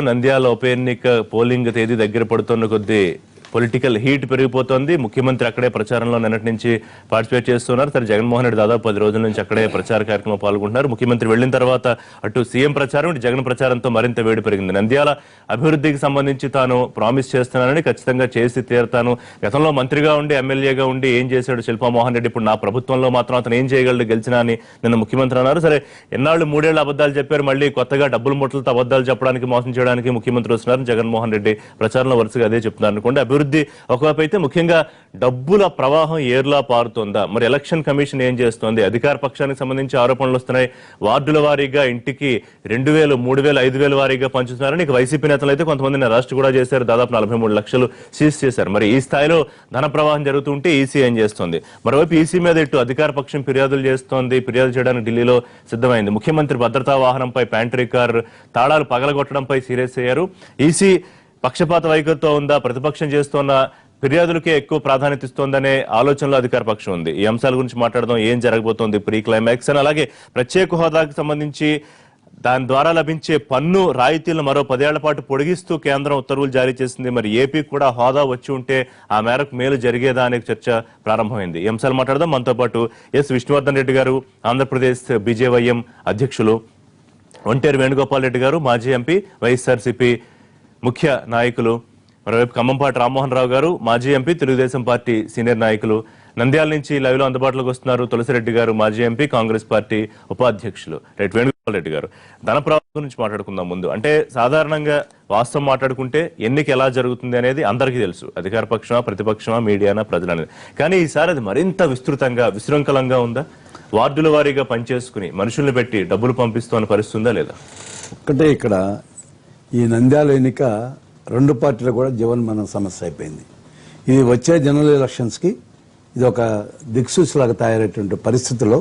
నంద్యాల ఉప ఎన్నిక పోలింగ్ తేదీ దగ్గర పడుతున్న కొద్దీ పొలిటికల్ హీట్ పెరిగిపోతోంది. ముఖ్యమంత్రి అక్కడే ప్రచారంలో నిన్నటి నుంచి పార్టిసిపేట్ చేస్తున్నారు. సరే, జగన్మోహన్ రెడ్డి దాదాపు 10 రోజుల నుంచి అక్కడే ప్రచార కార్యక్రమం పాల్గొంటున్నారు. ముఖ్యమంత్రి వెళ్లిన తర్వాత అటు సీఎం ప్రచారం, ఇటు జగన్ ప్రచారంతో మరింత వేడి పెరిగింది. నంద్యాల అభివృద్ధికి సంబంధించి తాను ప్రామిస్ చేస్తున్నానని, ఖచ్చితంగా చేసి తీరుతాను, గతంలో మంత్రిగా ఉండి ఎమ్మెల్యేగా ఉండి ఏం చేశాడు శిల్పామోహన్ రెడ్డి, ఇప్పుడు నా ప్రభుత్వంలో మాత్రం అతను ఏం చేయగలడు గెలిచినా అని నిన్న ముఖ్యమంత్రి అన్నారు. సరే, ఎన్నాళ్ళు 3 ఏళ్ల అబద్ధాలు చెప్పారు, మళ్ళీ కొత్తగా డబ్బుల ముట్లతో అబద్ధాలు చెప్పడానికి, మోసం చేయడానికి ముఖ్యమంత్రి వస్తున్నారు. జగన్మోహన్ రెడ్డి ప్రచారంలో వరుసగా అదే చెప్తున్నారు అనుకోండి. అభివృద్ధి ఒకవైపు అయితే ముఖ్యంగా డబ్బుల ప్రవాహం ఏర్లా పారుతోందా, మరి ఎలక్షన్ కమిషన్ ఏం చేస్తోంది, అధికార పక్షానికి సంబంధించి ఆరోపణలు వస్తున్నాయి. వార్డుల వారీగా ఇంటికి 2,000, 3,000, 5,000 వారీగా పంచుతున్నారని వైసీపీ నేతలు అయితే కొంతమందిని అరెస్ట్ కూడా చేశారు. దాదాపు 43 లక్షలు సీజ్ చేశారు. మరి ఈ స్థాయిలో ధన ప్రవాహం జరుగుతుంటే ఈసీ ఏం చేస్తోంది? మరోవైపు ఈసీ మీద ఇటు అధికార పక్షం ఫిర్యాదులు చేస్తోంది. ఫిర్యాదు చేయడానికి ఢిల్లీలో సిద్ధమైంది. ముఖ్యమంత్రి భద్రతా వాహనంపై ప్యాంట్రీ కార్ తాళాలు పగలగొట్టడంపై సీరియస్ అయ్యారు. ఈసీ పక్షపాత వైఖరితో ఉందా, ప్రతిపక్షం చేస్తోన్న ఫిర్యాదులకే ఎక్కువ ప్రాధాన్యత ఇస్తోందనే ఆలోచనలో అధికార పక్షం ఉంది. ఈ అంశాల గురించి మాట్లాడదాం. ఏం జరగబోతోంది ప్రీ క్లైమాక్స్ అని, అలాగే ప్రత్యేక హోదాకు సంబంధించి దాని ద్వారా లభించే పన్ను రాయితీలను మరో 10 ఏళ్ల పాటు పొడిగిస్తూ కేంద్రం ఉత్తర్వులు జారీ చేసింది. మరి ఏపీ కూడా హోదా వచ్చి ఉంటే ఆ మేరకు మేలు జరిగేదా అనే చర్చ ప్రారంభమైంది. ఈ అంశాలు మాట్లాడదాం. మనతో పాటు ఎస్ విష్ణువర్ధన్ రెడ్డి గారు, ఆంధ్రప్రదేశ్ బీజేవైఎం అధ్యక్షులు, ఒంటేరు వేణుగోపాల్ రెడ్డి గారు, మాజీ ఎంపీ, వైఎస్ఆర్సీపీ ముఖ్య నాయకులు, మరోవైపు ఖమ్మంపాటి రామ్మోహన్ రావు గారు, మాజీ ఎంపీ, తెలుగుదేశం పార్టీ సీనియర్ నాయకులు, నంద్యాల నుంచి లైవ్ లో అందుబాటులోకి వస్తున్నారు తులసిరెడ్డి గారు, మాజీ ఎంపీ, కాంగ్రెస్ పార్టీ ఉపాధ్యక్షులు. రైట్, వేణుగోపాల్ రెడ్డి గారు, ధన ప్రవాహం గురించి మాట్లాడుకుందాం. ముందు అంటే సాధారణంగా వాస్తవం మాట్లాడుకుంటే ఎన్నిక ఎలా జరుగుతుంది అనేది అందరికీ తెలుసు, అధికార పక్షమా, ప్రతిపక్షమా, మీడియానా, ప్రజలనేది. కానీ ఈసారి అది మరింత విస్తృతంగా, విశృంఖలంగా ఉందా? వార్డుల వారీగా పనిచేసుకుని మనుషుల్ని పెట్టి డబ్బులు పంపిస్తున్న పరిస్థితి ఉందా లేదా? ఒక్కటే ఇక్కడ ఈ నంద్యాల ఎన్నిక 2 పార్టీలు కూడా జీవన్మరణ సమస్య అయిపోయింది. ఇది వచ్చే జనరల్ ఎలక్షన్స్ కి ఇది ఒక దిక్సూచిలాగా తయారైనటువంటి పరిస్థితుల్లో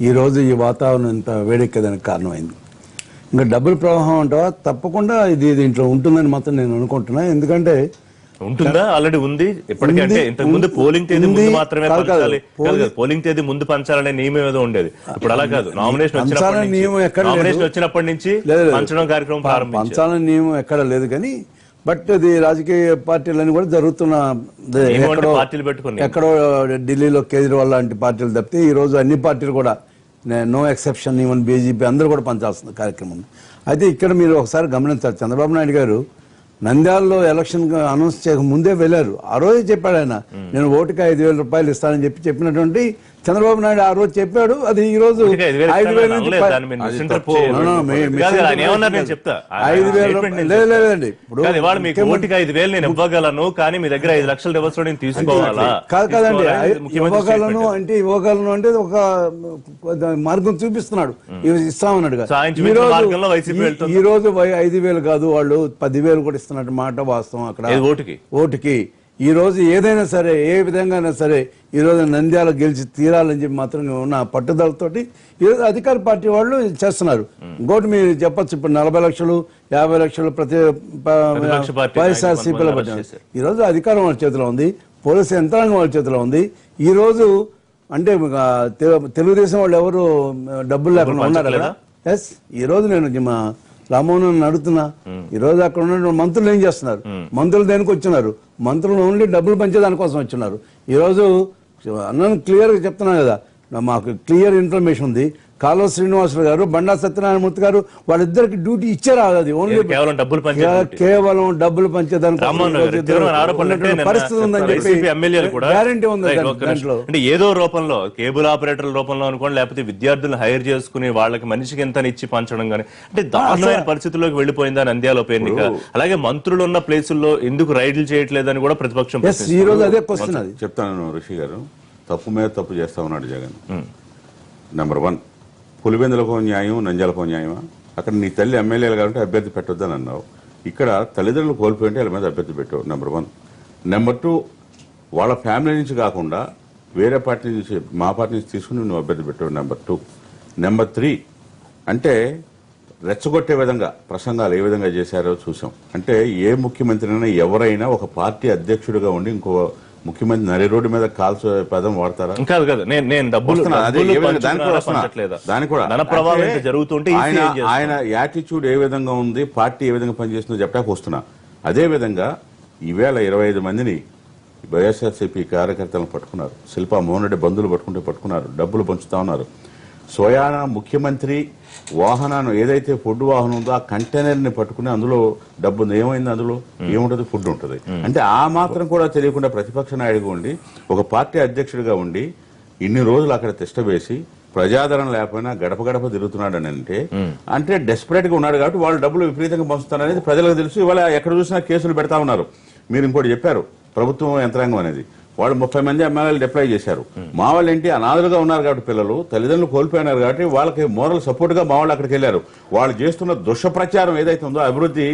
ఈ రోజు ఈ వాతావరణం ఇంత వేడెక్కేదానికి కారణమైంది. ఇంకా డబ్బుల ప్రవాహం అంటావా, తప్పకుండా ఇది దీంట్లో ఉంటుందని మాత్రం నేను అనుకుంటున్నా. ఎందుకంటే ఉంటుందా, ఆల్రెడీ ఉంది ఇప్పటికంటే. ఇంతకు ముందు పోలింగ్ తేదీ ముందు మాత్రమే పంచాలి, పోలింగ్ తేదీ ముందు పంచాలనే నియమం ఏదో ఉండేది. ఇప్పుడు అలా కాదు, నామినేషన్ వచ్చినప్పటి నుంచి పంచడం కార్యక్రమం ప్రారంభించారు. పంచాలనే నియమం ఎక్కడ లేదు, కానీ బట్ అది రాజకీయ పార్టీలన్నీ కూడా జరుగుతున్న పార్టీలు పెట్టుకుని ఎక్కడో ఢిల్లీలో కేజ్రీవాల్ లాంటి పార్టీలు తప్పితే ఈ రోజు అన్ని పార్టీలు కూడా, నో ఎక్సెప్షన్, ఈవెన్ బీజేపీ అందరూ కూడా పంచాల్సిన కార్యక్రమం ఉంది. అయితే ఇక్కడ మీరు ఒకసారి గమనించాలి, చంద్రబాబు నాయుడు గారు నంద్యాలలో ఎలక్షన్ అనౌన్స్ చేయక ముందే వెళ్లారు. ఆ రోజే చెప్పాడు ఆయన, నేను ఓటుకి 5,000 రూపాయలు ఇస్తానని చెప్పినటువంటి చంద్రబాబు నాయుడు ఆ రోజు చెప్పాడు. అది ఈ రోజు 5,000 లేదండి. నేను ఇవ్వగలను, కానీ మీ దగ్గర 5 లక్షలు ఇవ్వచ్చు, నేను తీసుకోవాలా? కాదండి, ఇవ్వగలను అంటే ఒక మార్గం చూపిస్తున్నాడు, ఇస్తామన్నాడు. ఈ రోజు 5,000 కాదు, వాళ్ళు 10,000 కూడా ఇస్తున్నట్టు మాట వాస్తవం. అక్కడ ఓటుకి ఈ రోజు ఏదైనా సరే, ఏ విధంగా అయినా సరే ఈ రోజు నంద్యాల గెలిచి తీరాలని చెప్పి మాత్రం ఉన్న పట్టుదలతోటి ఈరోజు అధికార పార్టీ వాళ్ళు చేస్తున్నారు. ఇంకోటి మీరు చెప్పచ్చు, ఇప్పుడు 40 లక్షలు 50 లక్షలు ప్రతి వైఎస్ఆర్సీపీలో పట్టినారు. ఈ రోజు అధికారం వాళ్ళ చేతిలో ఉంది, పోలీసు యంత్రాంగం వాళ్ళ చేతిలో ఉంది. ఈ రోజు అంటే తెలుగుదేశం వాళ్ళు ఎవరు డబ్బులు లేకుండా ఉన్నారు కదా. ఎస్, ఈ రోజు నేను మా రామ్మోహన్ అడుగుతున్నా, ఈ రోజు అక్కడ ఉన్న మంత్రులు ఏం చేస్తున్నారు? మంత్రులు దేనికి వచ్చినారు? మంత్రులు ఓన్లీ డబ్బులు పంచేదానికోసం వచ్చినారు. ఈ రోజు అన్న క్లియర్ గా చెప్తున్నా కదా, మాకు క్లియర్ ఇన్ఫర్మేషన్ ఉంది. కాలువ శ్రీనివాసరావు గారు, బండా సత్యనారాయణమూర్తి గారు వాళ్ళిద్దరికి డ్యూటీ ఇచ్చారు. అది ఓన్లీ కేవలం డబ్బులు పంచేదానికి పరిస్థితి ఉందని చెప్పి గ్యారంటీ ఉంది. అంటే ఏదో రూపంలో, కేబుల్ ఆపరేటర్ల రూపంలో అనుకోండి, లేకపోతే విద్యార్థులను హైర్ చేసుకుని వాళ్ళకి మనిషికి ఎంత ఇచ్చి పంచడం కానీ, అంటే దారుణమైన పరిస్థితుల్లోకి వెళ్లిపోయిందా నంద్యాల ఉప ఎన్నిక? అలాగే మంత్రులు ఉన్న ప్లేసుల్లో ఎందుకు రైడ్లు చేయట్లేదని కూడా ప్రతిపక్షం. ఈ రోజు అదే క్వశ్చన్. అది చెప్తాను ఋషి గారు, తప్పు మీద తప్పు చేస్తా ఉన్నాడు జగన్. నెంబర్ 1, పులివెందులకు న్యాయం, నంద్యాలకు న్యాయమా? అక్కడ నీ తల్లి ఎమ్మెల్యేలు కాబట్టి అభ్యర్థి పెట్టొద్దని అన్నావు. ఇక్కడ తల్లిదండ్రులు కోల్పోయింటే వాళ్ళ మీద అభ్యర్థి పెట్టావు. నెంబర్ 1. నెంబర్ 2, వాళ్ళ ఫ్యామిలీ నుంచి కాకుండా వేరే పార్టీ నుంచి, మా పార్టీ నుంచి తీసుకుని నువ్వు అభ్యర్థి పెట్టావు. నెంబర్ 2. నెంబర్ 3 అంటే రెచ్చగొట్టే విధంగా ప్రసంగాలు ఏ విధంగా చేశారో చూసాం. అంటే ఏ ముఖ్యమంత్రి అయినా, ఎవరైనా ఒక పార్టీ అధ్యక్షుడిగా ఉండి ఇంకో ముఖ్యమంత్రి నరి రోడ్డు మీద కాల్చే పదం వాడతారా? కాదు కాదు, నేను డబ్బులు దాని కూడా ధన ప్రవాహం ఎంత జరుగుతుంటే ఆయన యాటిట్యూడ్ ఏ విధంగా ఉంది, పార్టీ ఏ విధంగా పనిచేస్తుందో చెప్పడానికి వస్తున్నా. అదే విధంగా ఈవేళ 25 మందిని వైఎస్ఆర్సీపీ కార్యకర్తలను పట్టుకున్నారు, శిల్పా మోహన్ రెడ్డి బంధువులు పట్టుకున్నారు, డబ్బులు పంచుతా ఉన్నారు. స్వయాన ముఖ్యమంత్రి వాహనాన్ని ఏదైతే ఫుడ్ వాహనం ఉందో ఆ కంటైనర్ ని పట్టుకుని అందులో డబ్బు ఉంది. ఏమైంది? అందులో ఏముంటది? ఫుడ్ ఉంటుంది. అంటే ఆ మాత్రం కూడా తెలియకుండా ప్రతిపక్ష నాయకుడిగా ఉండి, ఒక పార్టీ అధ్యక్షుడిగా ఉండి ఇన్ని రోజులు అక్కడ తిష్ట వేసి ప్రజాదరణ లేకపోయినా గడప గడప తిరుగుతున్నాడు అని అంటే డెస్పరేట్ గా ఉన్నాడు కాబట్టి వాళ్ళు డబ్బులు విపరీతంగా పంచుతారనేది ప్రజలకు తెలుసు. ఇవాళ ఎక్కడ చూసినా కేసులు పెడతా ఉన్నారు. మీరు ఇంకోటి చెప్పారు, ప్రభుత్వం యంత్రాంగం అనేది వాళ్ళు 30 మంది ఎమ్మెల్యేలు డిప్లాయ్ చేశారు. మా వాళ్ళు ఏంటి అనాథలుగా ఉన్నారు కాబట్టి, పిల్లలు తల్లిదండ్రులు కోల్పోయినారు కాబట్టి వాళ్ళకి మోరల్ సపోర్ట్ గా మా వాళ్ళు అక్కడికి వెళ్ళారు. వాళ్ళు చేస్తున్న దుష్ప్రచారం ఏదైతే ఉందో అభివృద్ధి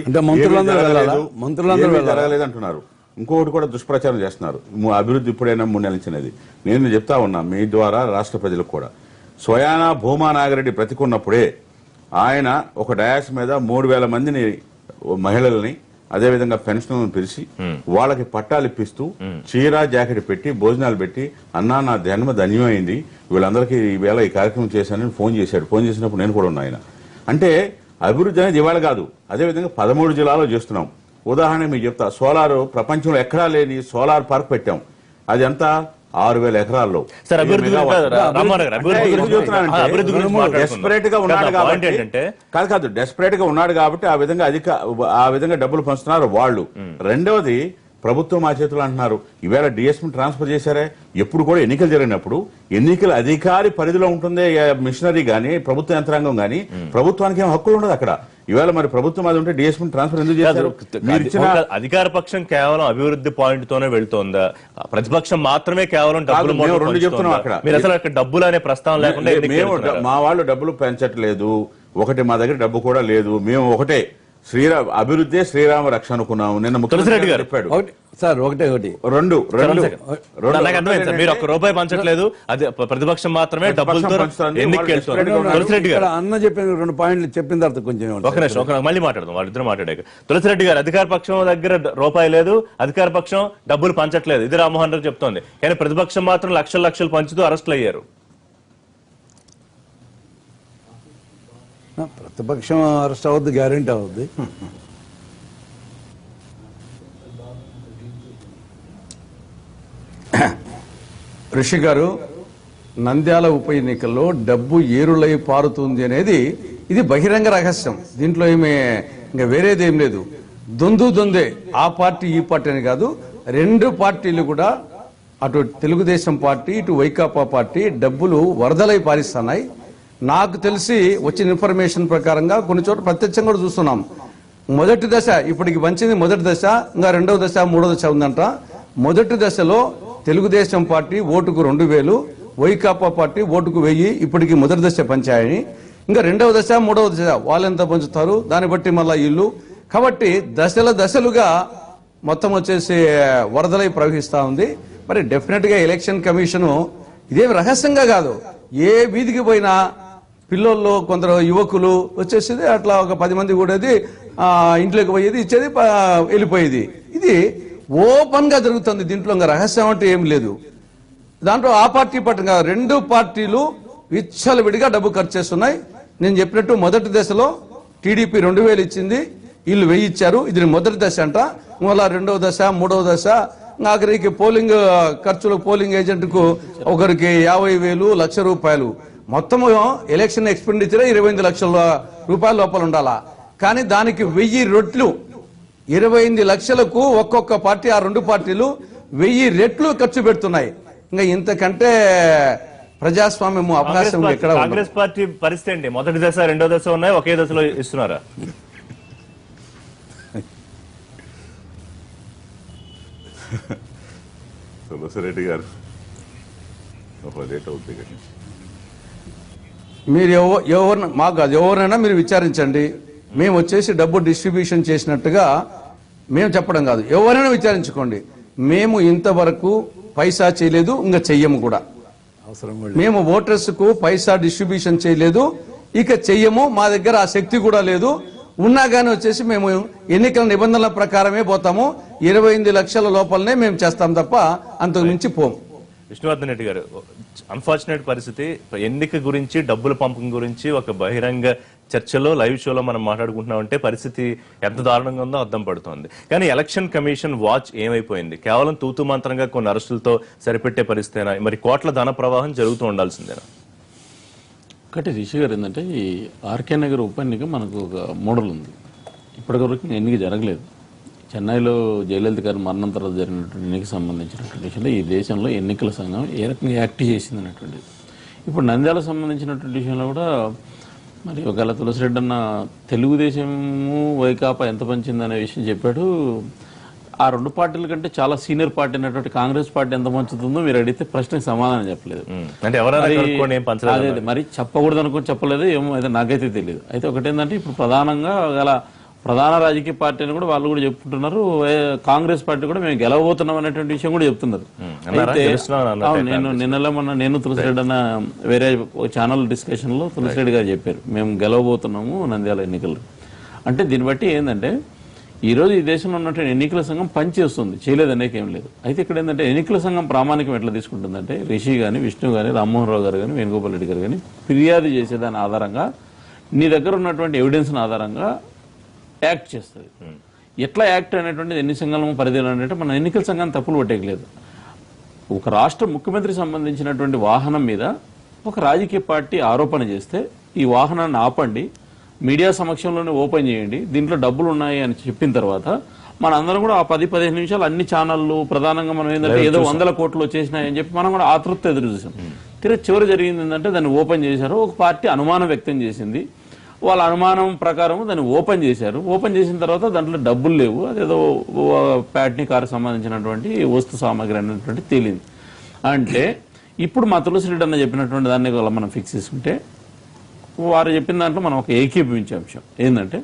జరగలేదు అంటున్నారు. ఇంకొకటి కూడా దుష్ప్రచారం చేస్తున్నారు. అభివృద్ధి ఇప్పుడైనా 3 నెలల నుంచి నేను చెప్తా ఉన్నా మీ ద్వారా రాష్ట్ర ప్రజలకు కూడా. స్వయాన భూమా నాగిరెడ్డి బ్రతికున్నప్పుడే ఆయన ఒక డయాస్ మీద 3000 మందిని మహిళల్ని అదేవిధంగా పెన్షన్లను పిలిచి వాళ్ళకి పట్టాలు ఇప్పిస్తూ చీర జాకెట్ పెట్టి భోజనాలు పెట్టి అన్నా నా జన్మ ధన్యమైంది, వీళ్ళందరికీ ఈవేళ ఈ కార్యక్రమం చేశానని ఫోన్ చేశాడు. ఫోన్ చేసినప్పుడు నేను కూడా ఉన్నా. ఆయన అంటే అభివృద్ధి అనేది ఇవాళ కాదు, అదేవిధంగా 13 జిల్లాలో చేస్తున్నాం. ఉదాహరణ మీకు చెప్తా, సోలార్ ప్రపంచంగా ఎక్కడా లేని సోలార్ పార్క్ పెట్టాం. అది ఎంత? 6000 ఎకరాల్లో. డెస్పరేట్ గా ఉన్నాడు కాబట్టి ఆ విధంగా డబ్బులు పంచుతున్నారు వాళ్ళు. రెండవది, ప్రభుత్వం మా చేతులు అంటున్నారు. ఈవేళ డిఎస్పీ ట్రాన్స్ఫర్ చేశారే, ఎప్పుడు కూడా ఎన్నికలు జరిగినప్పుడు ఎన్నికల అధికారి పరిధిలో ఉంటుంది మిషనరీ గానీ ప్రభుత్వ యంత్రాంగం గానీ, ప్రభుత్వానికి ఏం హక్కులు ఉండదు అక్కడ. ఇవాళ మరి ప్రభుత్వం అది ఉంటే డిఎస్పీ ట్రాన్స్ఫర్ ఎందుకు చేశారు? అధికార పక్షం కేవలం అభివృద్ధి పాయింట్ తోనే వెళ్తోందా? ప్రతిపక్షం మాత్రమే కేవలం రెండు చెప్తున్నాం. అక్కడ మీరు అసలు అక్కడ డబ్బులు అనే ప్రస్తావన లేకుండా మా వాళ్ళు డబ్బులు పెంచట్లేదు. ఒకటి, మా దగ్గర డబ్బు కూడా లేదు. మేము ఒకటే అభివృద్ధి శ్రీరామ రక్ష అనుకున్నాము. నిన్న ముఖ్యమంత్రి గారు చెప్పాడు సార్ ఒకటి రెండు మీరు ₹1 పంచట్లేదు, అది ప్రతిపక్షం మాత్రమే డబ్బులతో అన్న చెప్పిన 2 పాయింట్లు చెప్పిన తర్వాత కొంచెం ఒక నిమిషం మళ్ళీ మాట్లాడదాం. వాళ్ళిద్దరు మాట్లాడాక తులసిరెడ్డి గారు అధికార పక్షం దగ్గర రూపాయి లేదు, అధికార పక్షం డబ్బులు పంచట్లేదు, ఇది రామ్మోహన్ రెడ్డి చెప్తోంది. కానీ ప్రతిపక్షం మాత్రం లక్షలు పంచుతూ అరెస్టులు అయ్యారు. ప్రతిపక్షం అరెస్ట్ అవద్దు, గ్యారెంటీ అవద్దు. ఋషి గారు, నంద్యాల ఉప ఎన్నికల్లో డబ్బు ఏరులై పారుతుంది అనేది ఇది బహిరంగ రహస్యం. దీంట్లో ఏమి ఇంకా వేరేది ఏం లేదు. దొందే ఆ పార్టీ ఈ పార్టీ అని కాదు, 2 పార్టీలు కూడా, అటు తెలుగుదేశం పార్టీ ఇటు వైకాపా పార్టీ డబ్బులు వరదలై పారిస్తున్నాయి. నాకు తెలిసి వచ్చిన ఇన్ఫర్మేషన్ ప్రకారంగా కొన్ని చోట్ల ప్రత్యక్షంగా కూడా చూస్తున్నాం. మొదటి దశ ఇప్పటికి వంచింది మొదటి దశ, ఇంకా 2వ దశ 3వ దశ ఉందంట. మొదటి దశలో తెలుగుదేశం పార్టీ ఓటుకు 2000, వైకాపా పార్టీ ఓటుకు 1000 ఇప్పటికి మొదటి దశ పంచాయని. ఇంకా 2వ దశ 3వ దశ వాళ్ళెంత పంచుతారు దాన్ని బట్టి మళ్ళా ఇల్లు. కాబట్టి దశలుగా మొత్తం వచ్చేసి వరదలై ప్రవహిస్తా ఉంది. మరి డెఫినెట్ గా ఎలక్షన్ కమిషన్ ఇదేమి రహస్యంగా కాదు, ఏ వీధికి పోయినా పిల్లల్లో కొందరు యువకులు వచ్చేసేది, అట్లా ఒక 10 మంది కూడేది, ఇంట్లోకి పోయేది, ఇచ్చేది, వెళ్ళిపోయేది. ఇది ఓపెన్ గా జరుగుతుంది. దీంట్లో ఇంకా రహస్యం అంటే ఏం లేదు. దాంట్లో ఆ పార్టీ పట్టుగా 2 పార్టీలు విచ్చలవిడిగా డబ్బు ఖర్చు చేస్తున్నాయి. నేను చెప్పినట్టు మొదటి దశలో టీడీపీ 2000 ఇచ్చింది, వీళ్ళు 1000 ఇచ్చారు. ఇది మొదటి దశ అంట. మళ్ళా 2వ దశ 3వ దశ ఆఖరికి పోలింగ్ ఖర్చులు, పోలింగ్ ఏజెంట్ కు ఒకరికి 50,000, ₹1,00,000. మొత్తం ఎలక్షన్ ఎక్స్పెండిచర్ 25 లక్షల రూపాయల లోపల ఉండాలా. కానీ దానికి 1000 రెట్లు 25 లక్షలకు ఒక్కొక్క పార్టీ, ఆ 2 పార్టీలు 1000 రెట్లు ఖర్చు పెడుతున్నాయి. ఇంకా ఇంతకంటే ప్రజాస్వామ్యం అవకాశం ఎక్కడ? కాంగ్రెస్ పార్టీ పరిస్థితి ఏంటి? మొదటి దశ 2వ దశ ఉన్నాయి, ఒకే దశలో ఇస్తున్నారా? తులసిరెడ్డి గారు అవుతుంది. మీరు ఎవరైనా మీరు విచారించండి. మేము వచ్చేసి డబ్బు డిస్ట్రిబ్యూషన్ చేసినట్టుగా మేము చెప్పడం కాదు, ఎవరైనా విచారించుకోండి. మేము ఇంతవరకు పైసా చేయలేదు, ఇంకా చెయ్యము కూడా. మేము ఓటర్స్ కు పైసా డిస్ట్రిబ్యూషన్ చేయలేదు, ఇక చెయ్యము. మా దగ్గర ఆ శక్తి కూడా లేదు. ఉన్నా కానీ వచ్చేసి మేము ఎన్నికల నిబంధనల ప్రకారమే పోతాము, 28 లక్షల లోపలనే మేము చేస్తాం తప్ప అంతకు మించి పోము. విష్ణువర్ధన్ రెడ్డి గారు, అన్ఫార్చునేట్ పరిస్థితి, ఎన్నిక గురించి డబ్బుల పంపకం గురించి ఒక బహిరంగ చర్చలో లైవ్ షోలో మనం మాట్లాడుకుంటున్నామంటే పరిస్థితి ఎంత దారుణంగా ఉందో అర్థం పడుతోంది. కానీ ఎలక్షన్ కమిషన్ వాచ్ ఏమైపోయింది? కేవలం తూతు మంత్రంగా కొన్ని అరెస్టులతో సరిపెట్టే పరిస్థితేనా? మరి కోట్ల ధన ప్రవాహం జరుగుతూ ఉండాల్సిందేనా? ఒకటి రిషి గారు ఏంటంటే, ఈ ఆర్కే నగర్ ఉప ఎన్నిక మనకు ఒక మోడల్ ఉంది. ఇప్పటివరకు ఎన్నిక జరగలేదు. చెన్నైలో జయలలిత గారి మరణం తర్వాత జరిగినటువంటి ఎన్నికకు సంబంధించినటువంటి విషయంలో ఈ దేశంలో ఎన్నికల సంఘం ఏ రకంగా యాక్ట్ చేసింది అనేటువంటిది. ఇప్పుడు నంద్యాలకు సంబంధించినటువంటి విషయంలో కూడా మరి ఒకవేళ తులసిరెడ్డి అన్న తెలుగుదేశము వైకాపా ఎంత పంచిందనే విషయం చెప్పాడు. ఆ రెండు పార్టీల కంటే చాలా సీనియర్ పార్టీ అయినటువంటి కాంగ్రెస్ పార్టీ ఎంత పంచుతుందో మీరు అడిగితే ప్రశ్నకు సమాధానం చెప్పలేదు. అంటే అదే మరి చెప్పకూడదు అనుకుని చెప్పలేదు ఏమో, అయితే నాకైతే తెలియదు. అయితే ఒకటేంటంటే ఇప్పుడు ప్రధానంగా గల ప్రధాన రాజకీయ పార్టీ అని కూడా వాళ్ళు కూడా చెప్పుకుంటున్నారు. కాంగ్రెస్ పార్టీ కూడా మేము గెలవబోతున్నాం అనేటువంటి విషయం కూడా చెప్తున్నారు. అయితే నేను తులసిరెడ్డి అన్న వేరే ఛానల్ డిస్కషన్ లో తులసిరెడ్డి గారు చెప్పారు మేము గెలవబోతున్నాము నంద్యాల ఎన్నికలు. అంటే దీన్ని బట్టి ఏంటంటే ఈ రోజు ఈ దేశంలో ఉన్నటువంటి ఎన్నికల సంఘం పనిచేస్తుంది, చేయలేదు అనేక ఏం లేదు. అయితే ఇక్కడ ఏంటంటే ఎన్నికల సంఘం ప్రామాణికం ఎట్లా తీసుకుంటుందంటే రిషి కానీ విష్ణు కానీ రామ్మోహన్ రావు గారు కానీ వేణుగోపాల్ రెడ్డి గారు కానీ ఫిర్యాదు చేసేదాని ఆధారంగా నీ దగ్గర ఉన్నటువంటి ఎవిడెన్స్ ఆధారంగా యాక్ట్ చేస్తుంది. ఎట్లా యాక్ట్ అనేటువంటిది ఎన్ని సంఘాల పరిధిలో అంటే మన ఎన్నికల సంఘాన్ని తప్పులు పట్టేయలేదు. ఒక రాష్ట్ర ముఖ్యమంత్రి సంబంధించినటువంటి వాహనం మీద ఒక రాజకీయ పార్టీ ఆరోపణ చేస్తే ఈ వాహనాన్ని ఆపండి, మీడియా సమక్షంలోనే ఓపెన్ చేయండి, దీంట్లో డబ్బులు ఉన్నాయి అని చెప్పిన తర్వాత మన అందరం కూడా ఆ 10-15 నిమిషాలు అన్ని ఛానళ్లు ప్రధానంగా మనం ఏంటంటే ఏదో 100 కోట్లు వచ్చేసినాయని చెప్పి మనం కూడా ఆతృత ఎదురు చూసాం. చివరి జరిగింది ఏంటంటే దాన్ని ఓపెన్ చేశారు. ఒక పార్టీ అనుమానం వ్యక్తం చేసింది, వాళ్ళ అనుమానం ప్రకారం దాన్ని ఓపెన్ చేశారు. ఓపెన్ చేసిన తర్వాత దాంట్లో డబ్బులు లేవు, అదేదో ప్యాట్నీ కారు సంబంధించినటువంటి వస్తు సామాగ్రి అనేటువంటి తేలింది. అంటే ఇప్పుడు మా తులసిరెడ్డి అన్న చెప్పినటువంటి దాన్ని మనం ఫిక్స్ చేసుకుంటే వారు చెప్పిన దాంట్లో మనం ఒక ఏకీభవించే అంశం ఏంటంటే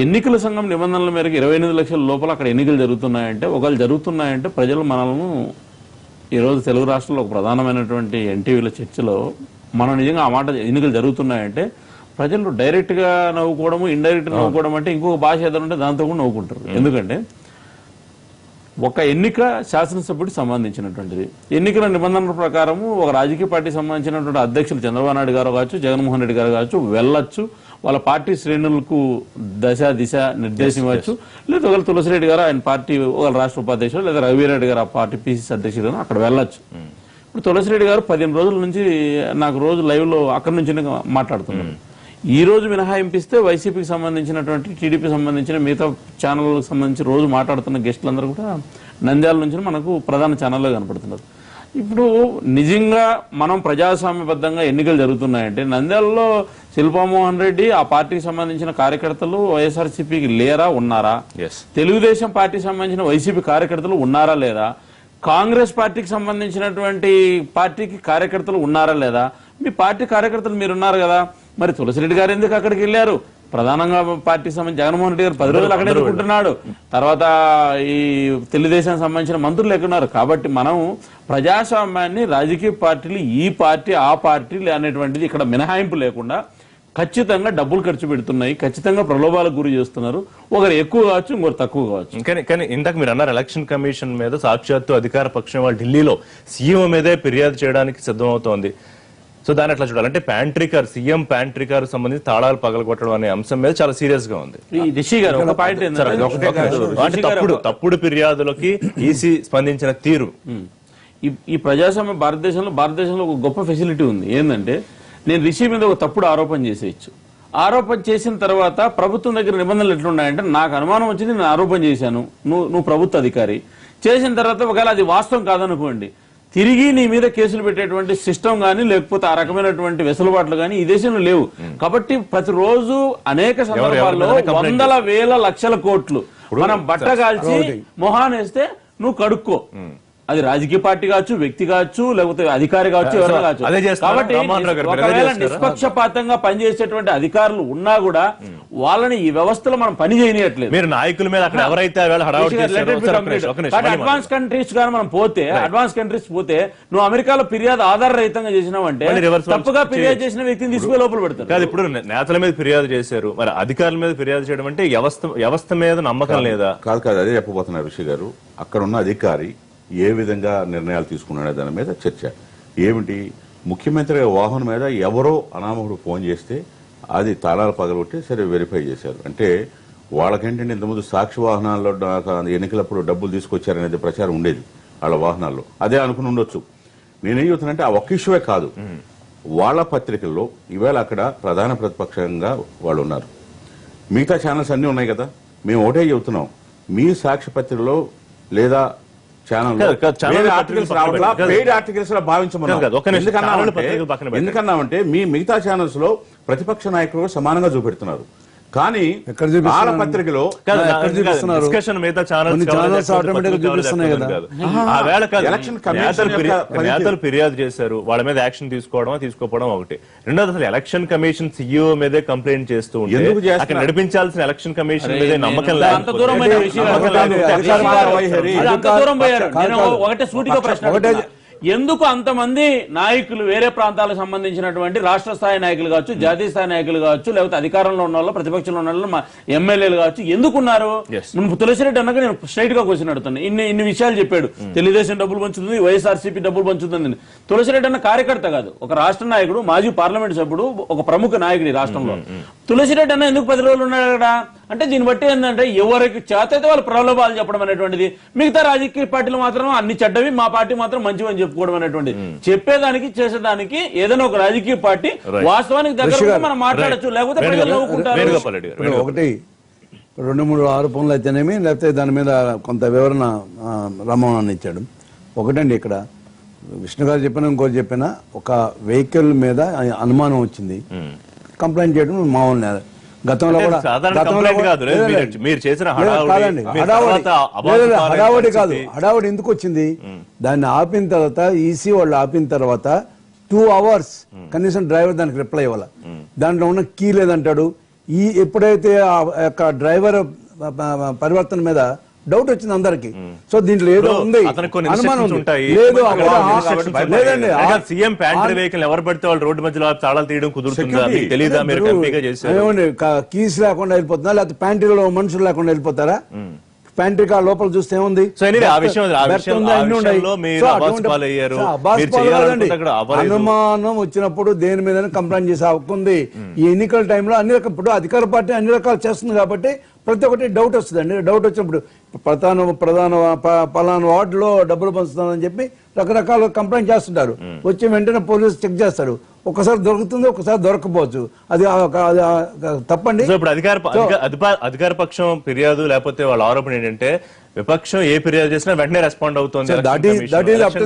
ఎన్నికల సంఘం నిబంధనల మేరకు 28 లక్షల లోపల అక్కడ ఎన్నికలు జరుగుతున్నాయంటే ఒకవేళ జరుగుతున్నాయంటే ప్రజలు మనల్ని ఈరోజు తెలుగు రాష్ట్రాల్లో ఒక ప్రధానమైనటువంటి ఎన్టీవీల చర్చలో మనం నిజంగా ఆ మాట ఎన్నికలు జరుగుతున్నాయంటే ప్రజలు డైరెక్ట్ గా నవ్వుకోవడము ఇండైరెక్ట్ నవ్వుకోవడం అంటే ఇంకొక భాష ఏదైనా ఉంటే దాంతో కూడా నవ్వుకుంటారు. ఎందుకంటే ఒక ఎన్నిక శాసనసభ్యుడికి సంబంధించినటువంటిది. ఎన్నికల నిబంధనల ప్రకారము ఒక రాజకీయ పార్టీకి సంబంధించినటువంటి అధ్యక్షులు చంద్రబాబు నాయుడు గారు కావచ్చు, జగన్మోహన్ రెడ్డి గారు కావచ్చు వెళ్ళొచ్చు, వాళ్ళ పార్టీ శ్రేణులకు దిశ నిర్దేశం ఇవ్వచ్చు. లేదా ఒకవేళ తులసిరెడ్డి గారు ఆయన పార్టీ ఒక రాష్ట్ర ఉపాధ్యక్షుడు లేదా రవిరెడ్డి గారు ఆ పార్టీ పిసిసి అధ్యక్షుడు అక్కడ వెళ్ళొచ్చు. ఇప్పుడు తులసిరెడ్డి గారు 15 రోజుల నుంచి నాకు రోజు లైవ్ లో అక్కడి నుంచి మాట్లాడుతున్నారు. ఈ రోజు మినహాయింపిస్తే వైసీపీకి సంబంధించినటువంటి టీడీపీ సంబంధించిన మిగతా ఛానళ్ళకు సంబంధించి రోజు మాట్లాడుతున్న గెస్టులందరూ కూడా నంద్యాల నుంచి మనకు ప్రధాన ఛానల్లో కనపడుతున్నారు. ఇప్పుడు నిజంగా మనం ప్రజాస్వామ్యబద్ధంగా ఎన్నికలు జరుగుతున్నాయంటే నంద్యాలలో శిల్పామోహన్ రెడ్డి ఆ పార్టీకి సంబంధించిన కార్యకర్తలు వైఎస్ఆర్సీపీకి లేరా ఉన్నారా, తెలుగుదేశం పార్టీకి సంబంధించిన వైసీపీ కార్యకర్తలు ఉన్నారా లేదా, కాంగ్రెస్ పార్టీకి సంబంధించినటువంటి పార్టీకి కార్యకర్తలు ఉన్నారా లేదా, మీ పార్టీ కార్యకర్తలు మీరున్నారు కదా, మరి తులసిరెడ్డి గారు ఎందుకు అక్కడికి వెళ్ళారు? ప్రధానంగా పార్టీకి సంబంధించి జగన్మోహన్ రెడ్డి గారు 10 రోజులు అక్కడే ఎదుర్కొంటున్నాడు. తర్వాత ఈ తెలుగుదేశానికి సంబంధించిన మంత్రులు ఎక్కున్నారు. కాబట్టి మనం ప్రజాస్వామ్యాన్ని రాజకీయ పార్టీలు ఈ పార్టీ ఆ పార్టీలు అనేటువంటిది ఇక్కడ మినహాయింపు లేకుండా ఖచ్చితంగా డబ్బులు ఖర్చు పెడుతున్నాయి, ఖచ్చితంగా ప్రలోభాలకు గురి చేస్తున్నారు. ఒకరు ఎక్కువ కావచ్చు, ఇంకొకరు తక్కువ కావచ్చు. కానీ ఇందాక మీరు అన్నారు ఎలక్షన్ కమిషన్ మీద సాక్షాత్తు అధికార పక్షం వాళ్ళు ఢిల్లీలో సీఎం మీదే ఫిర్యాదు చేయడానికి సిద్ధమవుతోంది. సో దాన్ని ఎట్లా చూడాలంటే ప్యాంట్రికార్ సీఎం ప్యాంట్రికార్ సంబంధించి తాళాలు పగలగొట్టడం అనే అంశం మీద చాలా సీరియస్ గా ఉంది. తప్పుడు ఫిర్యాదులకి ఈసీ స్పందించిన తీరు, ఈ ప్రజాస్వామ్య భారతదేశంలో ఒక గొప్ప ఫెసిలిటీ ఉంది. ఏంటంటే నేను రిషి మీద ఒక తప్పుడు ఆరోపణ చేసేయచ్చు. ఆరోపణ చేసిన తర్వాత ప్రభుత్వం దగ్గర నిబంధనలు ఎట్లున్నాయంటే నాకు అనుమానం వచ్చింది, నేను ఆరోపణ చేశాను, నువ్వు ప్రభుత్వ అధికారి చేసిన తర్వాత ఒకవేళ అది వాస్తవం కాదనుకోండి తిరిగి నీ మీద కేసులు పెట్టేటువంటి సిస్టమ్ గానీ లేకపోతే ఆ రకమైనటువంటి వెసులుబాట్లు గానీ ఈ దేశంలో లేవు. కాబట్టి ప్రతిరోజు అనేక సందర్భాల్లో 100,000 లక్షల కోట్లు మనం బట్ట కాల్చి మొహాన్ వేస్తే నువ్వు కడుక్కో అది రాజకీయ పార్టీ కావచ్చు, వ్యక్తి కావచ్చు, లేకపోతే అధికారి కావచ్చు, ఎవరైనా కావచ్చు. అదే చేస్తారా? కాబట్టి రామ్మోహన్ రావు గారు, మీరు అదే ఒకవేళ చేస్తారా? నిష్పక్షపాతంగా పనిచేసేటువంటి అధికారులు ఉన్నా కూడా వాళ్ళని ఈ వ్యవస్థలో మనం పని చేయనియట్లేదు. మీరు నాయకుల మీద అక్కడ ఎవరైతే వేళ హడావుడి చేశారో, ఒక నిమిషం, మళ్ళీ అడ్వాన్స్ కంట్రీస్ కానీ మనం పోతే, అడ్వాన్స్ కంట్రీస్ పోతే నువ్వు అమెరికాలో ఫిర్యాదు ఆధారరహితంగా చేసినావంటే మళ్ళీ reverse తప్పుగా ఫిర్యాదు చేసిన వ్యక్తిని తీసుకుని లోపల పెడతారు. కాదు, ఇప్పుడు నేతల మీద ఫిర్యాదు చేశారు, మరి అధికారుల మీద ఫిర్యాదు చేయడం అంటే వ్యవస్థ మీద నమ్మకం లేదా? కాదు అదే చెప్పబోతున్నారు ఋషి గారు. అక్కడ ఉన్న అధికారి ఏ విధంగా నిర్ణయాలు తీసుకున్నాడో దాని మీద చర్చ. ఏమిటి, ముఖ్యమంత్రి వాహనం మీద ఎవరో అనామకుడు ఫోన్ చేస్తే అది తాళాలు పగలగొట్టి సరే వెరిఫై చేశారు. అంటే వాళ్ళకేంటంటే ఇంతకుముందు సాక్షి వాహనాల్లో ఎన్నికలప్పుడు డబ్బులు తీసుకొచ్చారనేది ప్రచారం ఉండేది వాళ్ళ వాహనాల్లో. అదే అనుకుని ఉండొచ్చు. నేనేం చెబుతున్నానంటే ఆ ఒక్క ఇష్యూవే కాదు, వాళ్ళ పత్రికల్లో ఈవేళ అక్కడ ప్రధాన ప్రతిపక్షంగా వాళ్ళు ఉన్నారు. మిగతా ఛానల్స్ అన్నీ ఉన్నాయి కదా. మేము ఒకటే చెబుతున్నాం, మీ సాక్షి పత్రికలో లేదా ఎందుకన్నామంటే మీ మిగతా ఛానల్స్ లో ప్రతిపక్ష నాయకులు సమానంగా చూపెడుతున్నారు. కానీ వాళ్ళ పత్రికలో నేతలు ఫిర్యాదు చేశారు, వాళ్ళ మీద యాక్షన్ తీసుకోవడం ఒకటి. రెండోది, అసలు ఎలక్షన్ కమిషన్ సీఈఓ మీదే కంప్లైంట్ చేస్తూ ఉంటే అక్కడ నడిపించాల్సిన ఎలక్షన్ కమిషన్ మీదే నమ్మకం లేదు. ఎందుకు అంతమంది నాయకులు వేరే ప్రాంతాలకు సంబంధించినటువంటి రాష్ట్ర స్థాయి నాయకులు కావచ్చు, జాతీయ స్థాయి నాయకులు కావచ్చు, లేకపోతే అధికారంలో ఉన్న వాళ్ళు, ప్రతిపక్షంలో ఉన్న వాళ్ళు, ఎమ్మెల్యేలు కావచ్చు, ఎందుకున్నారు? తులసిరెడ్డి అన్నాక నేను స్ట్రైట్ గా క్వశ్చన్ అడుగుతాను. ఇన్ని విషయాలు చెప్పాడు. తెలుగుదేశం డబ్బులు పంచుతుంది, వైఎస్ఆర్సీపీ డబ్బులు పంచుతుంది. తులసిరెడ్డి అన్న కార్యకర్త కాదు, ఒక రాష్ట్ర నాయకుడు, మాజీ పార్లమెంట్ సభ్యుడు, ఒక ప్రముఖ నాయకుడు ఈ రాష్ట్రంలో. తులసిరెడ్డి అన్న ఎందుకు 10 రోజులు ఉన్నాడు అక్కడ అంటే దీన్ని బట్టి ఏంటంటే ఎవరికి చేత అయితే వాళ్ళు ప్రలోభాలు చెప్పడం అనేటువంటిది. మిగతా రాజకీయ పార్టీలు మాత్రం అన్ని చెడ్డవి, మా పార్టీ మాత్రం మంచివని చెప్పుకోవడం అనేటువంటిది. చెప్పేదానికి చేసేదానికి ఏదైనా ఒక రాజకీయ పార్టీ వాస్తవానికి దగ్గర మనం మాట్లాడచ్చు, లేకపోతే ప్రజలు నవ్వుకుంటారు. ఒకటి 2-3 ఆరోపణలు అయితేనేమి, లేకపోతే దాని మీద కొంత వివరణ రామ్మోహన్ ఇచ్చాడు. ఒకటండి, ఇక్కడ విష్ణు గారు చెప్పినా ఇంకోటి చెప్పినా, ఒక వెహికల్ మీద అనుమానం వచ్చింది, కంప్లైంట్ చేయడం మామూలు. గతంలో కూడా హడావడి కాదు, హడావడి ఎందుకు వచ్చింది? దాన్ని ఆపిన తర్వాత ఈసీ వాళ్ళు ఆపిన తర్వాత 2 hours కనీసం డ్రైవర్ దానికి రిప్లై ఇవ్వాలి. దాంట్లో ఉన్న కీ లేదంటాడు. ఎప్పుడైతే ఆ యొక్క డ్రైవర్ పరివర్తన మీద డౌట్ వచ్చింది అందరికి. సో దీంట్లో ఏదో ఉంది, అనుమానం లేదండి. సీఎం ప్యాంట్రీ వెహికల్ ఎవరు పడితే వాళ్ళు రోడ్డు మధ్యలో తాళాలు తీయడం కుదురుతుందా? తెలీదా? మీరు ఎంపీగా చేశారు. కీస్ లేకుండా వెళ్ళిపోతుందా, లేకపోతే ప్యాంట్రీలో మనుషులు లేకుండా వెళ్ళిపోతారా? ప్యాంట్రీ కార్ లోపల చూస్తే ఏముంది? అనుమానం వచ్చినప్పుడు దేని మీద కంప్లైంట్ చేసే హక్కు ఉంది. ఈ ఎన్నికల టైంలో అన్ని రకాల, ఇప్పుడు అధికార పార్టీ అన్ని రకాలు చేస్తుంది కాబట్టి ప్రతి ఒక్కటి డౌట్ వస్తుందండి. డౌట్ వచ్చినప్పుడు ప్రధాన పలానా వార్డులో డబ్బులు పంచుతుందని చెప్పి రకరకాల కంప్లైంట్ చేస్తుంటారు. వచ్చి వెంటనే పోలీసు చెక్ చేస్తారు. ఒకసారి దొరుకుతుంది, ఒకసారి దొరకపోవచ్చు. అది తప్పండి. ఇప్పుడు అధికార పక్షం ఫిర్యాదు లేకపోతే వాళ్ళ ఆరోపణ ఏంటంటే విపక్షం ఏ ఫిర్యాదు చేసినా వెంటనే రెస్పాండ్ అవుతుంది. That is up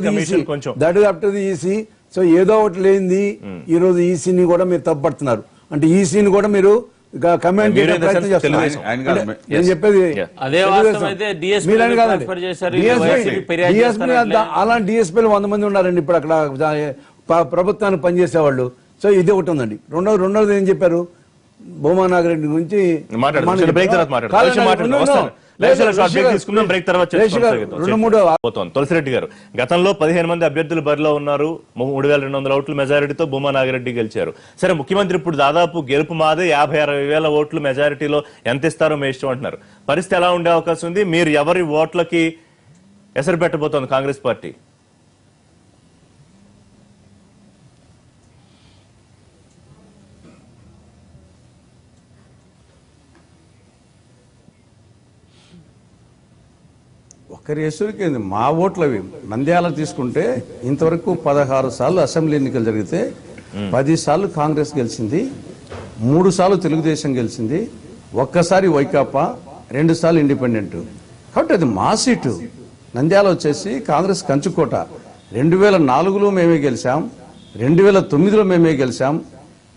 to the EC. So ఏదో ఒకటి లేనిది ఈ రోజు ఈసీని కూడా మీరు తప్పడుతున్నారు. అంటే ఈసీని కూడా మీరు కమెంట్ చేయడం ప్రయత్నం చేస్తున్నారు. నేను చెప్పేది అలాంటి డిఎస్పీలు 100 మంది ఉన్నారండి ఇప్పుడు అక్కడ ప్రభుత్వాన్ని పనిచేసేవాళ్ళు. సో ఇది ఒకటి ఉందండి. రెండోది ఏం చెప్పారు? భూమా నాగిరెడ్డి గురించి తులసిరెడ్డి గారు, గతంలో 15 మంది అభ్యర్థులు బరిలో ఉన్నారు. 3,200 ఓట్ల మెజారిటీతో భూమా నాగిరెడ్డి గెలిచారు. సరే, ముఖ్యమంత్రి ఇప్పుడు దాదాపు గెలుపు మాదే 50,000-60,000 ఓట్ల మెజారిటీలో ఎంత ఇస్తారో మీ ఇష్టం అంటున్నారు. పరిస్థితి ఎలా ఉండే అవకాశం ఉంది? మీరు ఎవరి ఓట్లకి ఎసరు పెట్టబోతోంది కాంగ్రెస్ పార్టీ? ఒకరి ఎసురికి మా ఓట్లు అవి. నంద్యాల తీసుకుంటే ఇంతవరకు 16 సార్లు అసెంబ్లీ ఎన్నికలు జరిగితే 10 సార్లు కాంగ్రెస్ గెలిచింది, 3 సార్లు తెలుగుదేశం గెలిచింది, ఒక్కసారి వైకాపా, 2 సార్లు ఇండిపెండెంట్. కాబట్టి అది మా సీటు. నంద్యాల వచ్చేసి కాంగ్రెస్ కంచుకోట. 2004లో మేమే గెలిచాం, 2009లో మేమే గెలిచాం,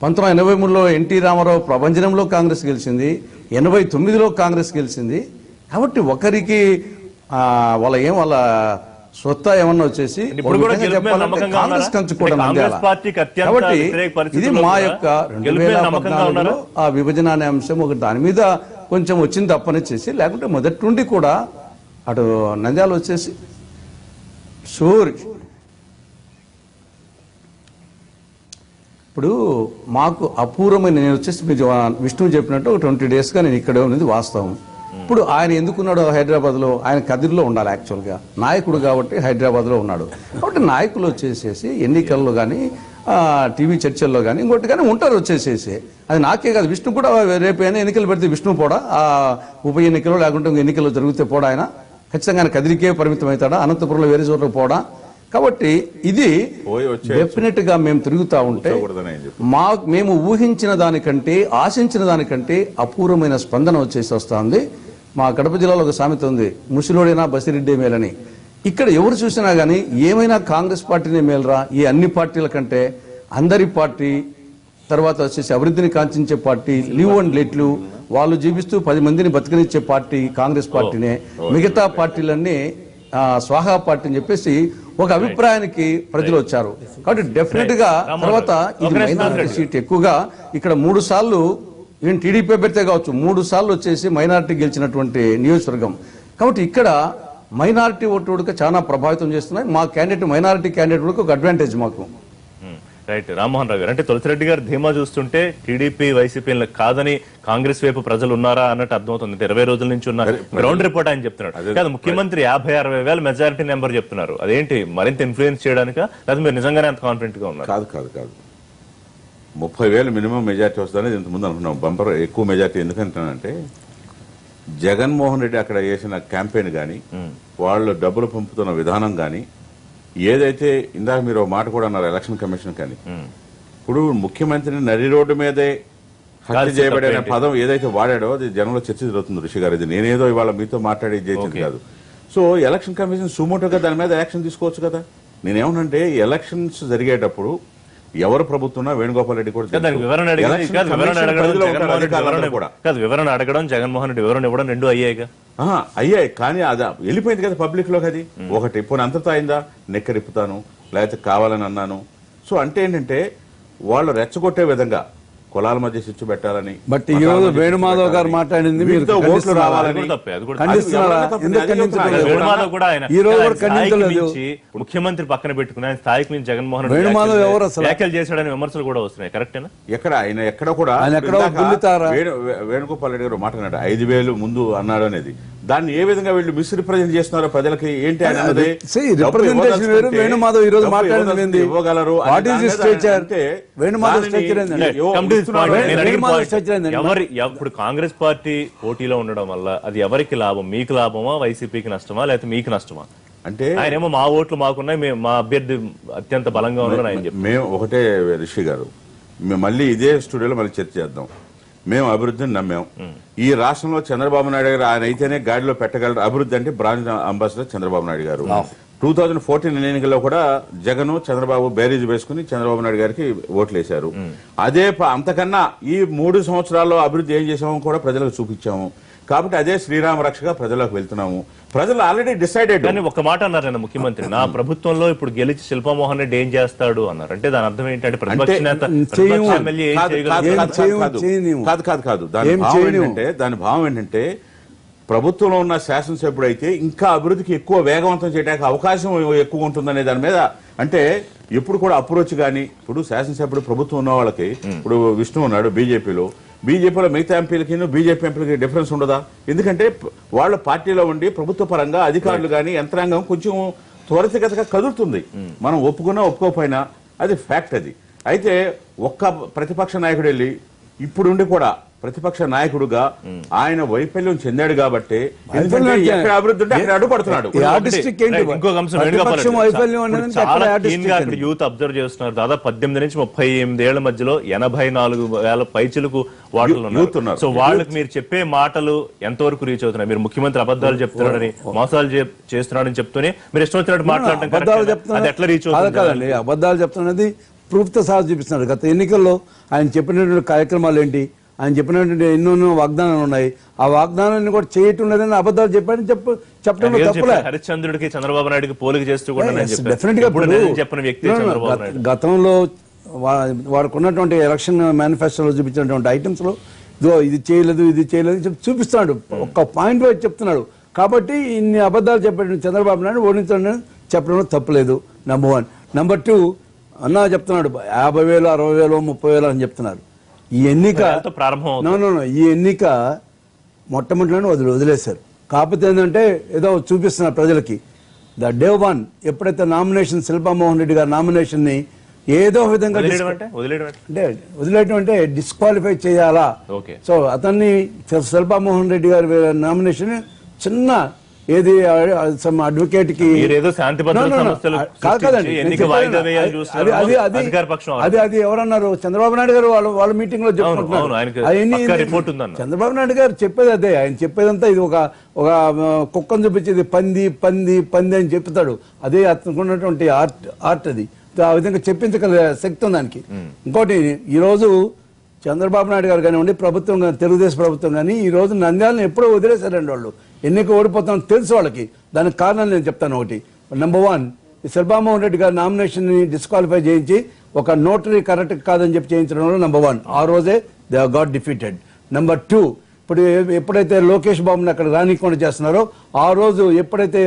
1983లో ఎన్టీ రామారావు ప్రభంజనంలో కాంగ్రెస్ గెలిచింది, 89లో కాంగ్రెస్ గెలిచింది. కాబట్టి ఒకరికి వాళ్ళ స్వత్తా ఏమన్నా వచ్చేసి ఇప్పుడు ఒక కూడా విధంగా గెలుపు మీద చెప్పాలంటే నమ్మకంగా కాంగ్రెస్ ఉన్నారా? కంచుకోవడం కాంగ్రెస్ నంద్యాల. పార్టీకి అత్యంత కాబట్టి వ్యతిరేక ఇది పరిస్థితుల్లో మా కూడా యొక్క గెలుపు మీద నమ్మకంగా 2014లో ఉన్నారా? ఆ విభజన అనే అంశం ఒక దాని మీద కొంచెం వచ్చింది తప్పని చేసి, లేకుంటే మొదటి నుండి కూడా అటు నంద్యాల వచ్చేసి షూర్. ఇప్పుడు మాకు అపూర్వమైన, నేను వచ్చేసి మీరు విష్ణువు చెప్పినట్టు ఒక 20 డేస్గా నేను ఇక్కడే ఉన్నది వాస్తవం. ఇప్పుడు ఆయన ఎందుకున్నాడు హైదరాబాద్లో? ఆయన కదిరిలో ఉండాలి యాక్చువల్గా, నాయకుడు కాబట్టి హైదరాబాద్లో ఉన్నాడు. కాబట్టి నాయకులు వచ్చేసేసి ఎన్నికల్లో కానీ టీవీ చర్చల్లో కానీ ఇంకోటి కానీ ఉంటారు వచ్చేసేసి. అది నాకే కాదు, విష్ణు కూడా రేపు అయినా ఎన్నికలు పెడితే విష్ణు పోడా, ఆ ఉప ఎన్నికలు లేకుంటే ఎన్నికలు జరిగితే పోడా, ఆయన ఖచ్చితంగా ఆయన కదిరికే పరిమితం అవుతాడా, అనంతపురంలో వేరే చోట్ల పోడా? కాబట్టి ఇది డెఫినెట్ గా మేము తిరుగుతా ఉంటే మేము ఊహించిన దానికంటే ఆశించిన దానికంటే అపూర్వమైన స్పందన వచ్చేసి వస్తుంది. మా కడప జిల్లాలో ఒక సామెత ఉంది, ముసిలోడైనా బసిరెడ్డి మేలని. ఇక్కడ ఎవరు చూసినా గానీ ఏమైనా కాంగ్రెస్ పార్టీనే మేలరా, ఈ అన్ని పార్టీల కంటే అందరి పార్టీ, తర్వాత వచ్చేసి అభివృద్ధిని కాంక్షించే పార్టీ, లివ్ అండ్ లెట్లు వాళ్ళు జీవిస్తూ 10 మందిని బతికనిచ్చే పార్టీ కాంగ్రెస్ పార్టీనే, మిగతా పార్టీలన్నీ స్వాహా పార్టీ అని చెప్పేసి ఒక అభిప్రాయానికి ప్రజలు వచ్చారు. కాబట్టి డెఫినెట్ గా తర్వాత ఇది మైనారిటీ సీట్ ఎక్కువగా ఇక్కడ 3 సార్లు ఈవెన్ టీడీపీ అభ్యర్థి కావచ్చు, 3 సార్లు వచ్చేసి మైనారిటీ గెలిచినటువంటి నియోజకవర్గం. కాబట్టి ఇక్కడ మైనారిటీ ఓటు చాలా ప్రభావితం చేస్తున్నాయి. మా క్యాండిడేట్ మైనారిటీ క్యాండిడేట్ ఒక అడ్వాంటేజ్ మాకు. రైట్, రామ్మోహన్ రావు గారు, అంటే తులసిరెడ్డి గారు ధీమా చూస్తుంటే టీడీపీ వైసీపీలకు కాదని కాంగ్రెస్ వైపు ప్రజలు ఉన్నారా అన్నట్టు అర్థమవుతుంది. 20 రోజుల నుంచి ఉన్న గ్రౌండ్ రిపోర్ట్ ఆయన చెప్తున్నాడు. కాదు, ముఖ్యమంత్రి 50-60 వేల మెజారిటీ నెంబర్ చెప్తున్నారు. అదేంటి, మరింత ఇన్ఫ్లుయెన్స్ చేయడానికా, లేదా మీరు నిజంగానే అంత కాన్ఫిడెంట్ గా ఉన్నారు? కాదు 30,000 మినిమం మెజార్టీ వస్తుందని ఇంతకుముందు అనుకున్నాం. బంపర్ ఎక్కువ మెజార్టీ ఎందుకంటానంటే జగన్మోహన్ రెడ్డి అక్కడ చేసిన క్యాంపెయిన్ కానీ, వాళ్ళు డబ్బులు పంపుతున్న విధానం కానీ, ఏదైతే ఇందాక మీరు ఒక మాట కూడా అన్నారు ఎలక్షన్ కమిషన్ కానీ, ఇప్పుడు ముఖ్యమంత్రిని నరి రోడ్డు మీదే హత్య చేయబడిన పదం ఏదైతే వాడాడో అది జనంలో చర్చ జరుగుతుంది. ఋషి గారు, ఇది నేనేదో ఇవాళ మీతో మాట్లాడి చేసింది కాదు. సో ఎలక్షన్ కమిషన్ సుమోటోగా దాని మీద యాక్షన్ తీసుకోవచ్చు కదా. నేనేమనంటే ఎలక్షన్స్ జరిగేటప్పుడు ఎవరు ప్రభుత్వం వేణుగోపాల్ రెడ్డి కూడా వివరణ అడగడం, జగన్మోహన్ రెడ్డి వివరణ ఇవ్వడం 2 అయ్యాయిగా. అయ్యాయి, కానీ అది వెళ్ళిపోయింది కదా పబ్లిక్ లోకి. అది ఒకటి ఇప్పుడు అంతతో అయిందా, నెక్కరిప్పుతాను లేకపోతే కావాలని అన్నాను. సో అంటే ఏంటంటే వాళ్ళు రెచ్చగొట్టే విధంగా కులాల మధ్య చిచ్చు పెట్టాలని. బట్ ఈ రోజు వేణుమాధవ్ గారు మాట్లాడింది మీరు ఓట్లు రావాలని ముఖ్యమంత్రి పక్కన పెట్టుకుని ఆయన స్థాయికి మించి జగన్మోహన్ వేణుమాధవ్ ఎవరు అసలు వ్యాఖ్యలు చేశాడని విమర్శలు కూడా వస్తున్నాయి. కరెక్టేనా? ఎక్కడ ఆయన ఎక్కడ కూడా వేణుగోపాల్ రెడ్డి గారు మాట్లాడాడు 5,000 ముందు అన్నాడు అనేది. దాన్ని ఏ విధంగా వీళ్ళు మిస్రిప్రజెంట్ చేస్తున్నారో ప్రజలకి ఏంటి ఆయన అన్నది. రిప్రజెంటేషన్ వేరు, వేణుమాధవ్ ఈ రోజు మాట్లాడింది ఇవ్వగలరు. ఇప్పుడు కాంగ్రెస్ పార్టీ పోటీలో ఉండడం వల్ల అది ఎవరికి లాభం? మీకు లాభమా, వైసీపీకి నష్టమా, లేకపోతే మీకు నష్టమా? అంటే ఆయనేమో మా ఓట్లు మాకున్నాయి, మా అభ్యర్థి అత్యంత బలంగా ఉన్నాడు ఆయన చెప్పి. మేము ఒకటే రిషి గారు, మేము మళ్ళీ ఇదే స్టూడియోలో మళ్ళీ చర్చ చేద్దాం. మేము అభివృద్ధిని నమ్మాం. ఈ రాష్ట్రంలో చంద్రబాబు నాయుడు గారు ఆయన అయితేనే గాడిలో పెట్టగలరు. అభివృద్ధి అంటే బ్రాండ్ అంబాసిడర్ చంద్రబాబు నాయుడు గారు. 2014 ఎన్నికల్లో కూడా జగన్ చంద్రబాబు బేరీజ్ వేసుకుని చంద్రబాబు నాయుడు గారికి ఓట్లు వేశారు. అదే అంతకన్నా ఈ 3 సంవత్సరాల్లో అభివృద్ధి ఏం చేసామో కూడా ప్రజలకు చూపించాము. కాబట్టి అదే శ్రీరామ రక్షగా ప్రజలకు వెళ్తున్నాము. ప్రజలు ఆల్రెడీ డిసైడెడ్. కానీ ఒక మాట అన్నారు నేను, ముఖ్యమంత్రి నా ప్రభుత్వంలో ఇప్పుడు గెలిచి శిల్పామోహన్ రెడ్డి ఏం చేస్తాడు అన్నారు. అంటే దాని అర్థం ఏంటంటే ప్రతిపక్ష నేత కాదు. దాని భావం ఏంటంటే ప్రభుత్వంలో ఉన్న శాసనసభ్యుడు అయితే ఇంకా అభివృద్ధికి ఎక్కువ వేగవంతం చేయడానికి అవకాశం ఎక్కువ ఉంటుందనే దాని మీద. అంటే ఎప్పుడు కూడా అప్రోచ్ కానీ, ఇప్పుడు శాసనసభ్యుడు ప్రభుత్వం ఉన్న వాళ్ళకి, ఇప్పుడు విష్ణు ఉన్నాడు బీజేపీలో మిగతా ఎంపీలకి బీజేపీ ఎంపీలకి డిఫరెన్స్ ఉండదా? ఎందుకంటే వాళ్ళ పార్టీలో ఉండి ప్రభుత్వ పరంగా అధికారులు కానీ యంత్రాంగం కొంచెం త్వరితగతిగా కదులుతుంది. మనం ఒప్పుకున్నా ఒప్పుకోకపోయినా అది ఫ్యాక్ట్. అది అయితే ఒక్క ప్రతిపక్ష నాయకుడు వెళ్ళి ఇప్పుడుండి కూడా ప్రతిపక్ష నాయకుడుగా ఆయన వైఫల్యం చెందాడు కాబట్టి ఎక్కడ అభివృద్ధి ఉంటే అక్కడ అడ్డుపడుతున్నాడు. ఇంకొక అంశం, యూత్ అబ్జర్వ్ చేస్తున్నారు. దాదాపు 18 నుంచి 38 ఏళ్ల మధ్యలో 84,000 పైచిలకు ఓటర్లు ఉన్నారు. సో వాళ్ళకి మీరు చెప్పే మాటలు ఎంతవరకు రీచ్ అవుతున్నాయి? మీరు ముఖ్యమంత్రి అబద్ధాలు చెప్తున్నారని, మోసాలు చేస్తున్నాడని చెప్తూనే మీరు ఇష్టం వచ్చినట్టు మాట్లాడటం అది ఎట్లా రీచ్ అవుతుంది? అబద్ధాలు చెప్తున్నది ప్రూఫ్ తో సహా చూపిస్తున్నారు. గత ఎన్నికల్లో ఆయన చెప్పినటువంటి కార్యక్రమాలు ఏంటి? ఆయన చెప్పినటువంటి ఎన్నో వాగ్దానాలు ఉన్నాయి. ఆ వాగ్దానాన్ని కూడా చేయటం లేదని అబద్ధాలు చెప్పాడని చెప్పడంలో తప్పులే. హరిశ్చంద్రుడికి చంద్రబాబు నాయుడుకి పోలిక చేస్తూ కూడా నేను చెప్పాను. డెఫినెట్ గా ఎప్పుడు నేను చెప్పిన వ్యక్తి చంద్రబాబు నాయుడు. గతంలో వాడికి ఉన్నటువంటి ఎలక్షన్ మేనిఫెస్టోలో చూపించినటువంటి ఐటమ్స్ లో ఇదిగో ఇది చేయలేదు చెప్పి చూపిస్తున్నాడు. ఒక్క పాయింట్ వైజ్ చెప్తున్నాడు. కాబట్టి ఇన్ని అబద్ధాలు చెప్పాడు చంద్రబాబు నాయుడు ఓడించడం చెప్పడంలో తప్పులేదు. నెంబర్ 1. నెంబర్ 2, అన్నా చెప్తున్నాడు 50,000, 60,000, 30,000 అని చెప్తున్నారు. ఈ ఎన్నిక ప్రారంభం ఈ ఎన్నిక మొట్టమొదటిలోనే వదిలేశారు. కాకపోతే ఏంటంటే ఏదో చూపిస్తున్నారు ప్రజలకి. ద డే 1 ఎప్పుడైతే నామినేషన్ శిల్పామోహన్ రెడ్డి గారి నామినేషన్ ని ఏదో విధంగా వదిలేయడం అంటే డిస్క్వాలిఫై చేయాలా. సో అతన్ని శిల్పామోహన్ రెడ్డి గారి నామినేషన్ చిన్న ఏది అడ్వకేట్ కి అది ఎవరన్నారు చంద్రబాబు నాయుడు గారు వాళ్ళ మీటింగ్ లో చెప్పుకుంటున్నారు. చంద్రబాబు నాయుడు గారు చెప్పేది అదే. ఆయన చెప్పేదంతా ఇది ఒక కుక్కను చూపించేది పంది అని చెప్తాడు. అదే అతనుకున్నటువంటి ఆర్ట్ అది. ఆ విధంగా చెప్పించగల శక్తి ఉంది దానికి. ఇంకోటి ఈ రోజు చంద్రబాబు నాయుడు గారు కానివ్వండి, ప్రభుత్వం కానీ, తెలుగుదేశం ప్రభుత్వం కానీ ఈ రోజు నంద్యాలను ఎప్పుడో వదిలేశారండి. వాళ్ళు ఎన్నిక ఓడిపోతామని తెలుసు వాళ్ళకి. దానికి కారణాలు నేను చెప్తాను. ఒకటి, నెంబర్ 1, శిల్పామోహన్ రెడ్డి గారి నామినేషన్ ని డిస్క్వాలిఫై చేయించి ఒక నోటరీ కరెక్ట్ కాదని చెప్పి చేయించడంలో నెంబర్ 1. ఆ రోజే దే గాట్ డిఫీటెడ్. నెంబర్ 2, ఇప్పుడు ఎప్పుడైతే లోకేష్ బాబుని అక్కడ రానికుండా చేస్తున్నారో ఆ రోజు ఎప్పుడైతే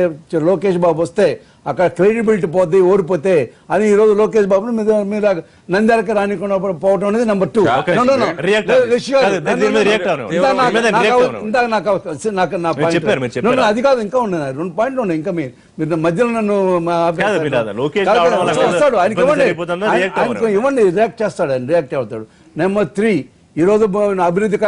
లోకేష్ బాబు వస్తే అక్కడ క్రెడిబిలిటీ పోద్ది, ఓడిపోతే అని ఈ రోజు లోకేష్ బాబుని మీద నంద్యాలకి రానికుండా పోవడం అనేది నెంబర్ 2. అది కాదు, ఇంకా ఉన్నాయి 2 పాయింట్లు ఉన్నాయి. ఇంకా మీరు మధ్యలో నన్ను వస్తాడు, ఆయనకి ఇవ్వండి, రియాక్ట్ చేస్తాడు, ఆయన రియాక్ట్ అవుతాడు. నెంబర్ 3, ఈ రోజు అభివృద్ధి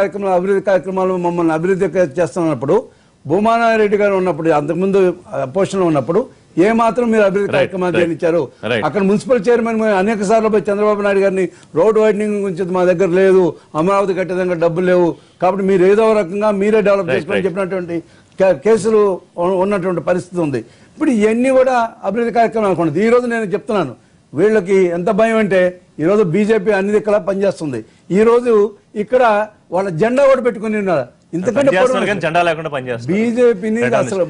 కార్యక్రమాలు మమ్మల్ని అభివృద్ధి చేస్తున్నప్పుడు భూమానారెడ్డి గారు ఉన్నప్పుడు, అంతకుముందు అపోజిషన్ లో ఉన్నప్పుడు ఏమాత్రం మీరు అభివృద్ధి కార్యక్రమాలు చేయించారు. అక్కడ మున్సిపల్ చైర్మన్ అనేక సార్లు పోయి చంద్రబాబు నాయుడు గారిని రోడ్ వైడనింగ్ గురించి మా దగ్గర లేదు, అమరావతి కట్టేదాకా డబ్బులు లేవు, కాబట్టి మీరు ఏదో రకంగా మీరే డెవలప్ చేసుకోవాలని చెప్పినటువంటి కేసులు ఉన్నటువంటి పరిస్థితి ఉంది. ఇప్పుడు ఇవన్నీ కూడా అభివృద్ధి కార్యక్రమాలు అనుకున్నది. ఈ రోజు నేను చెప్తున్నాను, వీళ్ళకి ఎంత భయం అంటే ఈ రోజు బీజేపీ అన్ని దిక్కలా పనిచేస్తుంది. ఈ రోజు ఇక్కడ వాళ్ళ జెండా కూడా పెట్టుకుని ఉన్నారు. ఇంతకంటే జెండా లేకుండా పనిచేస్తారు బీజేపీని అసలు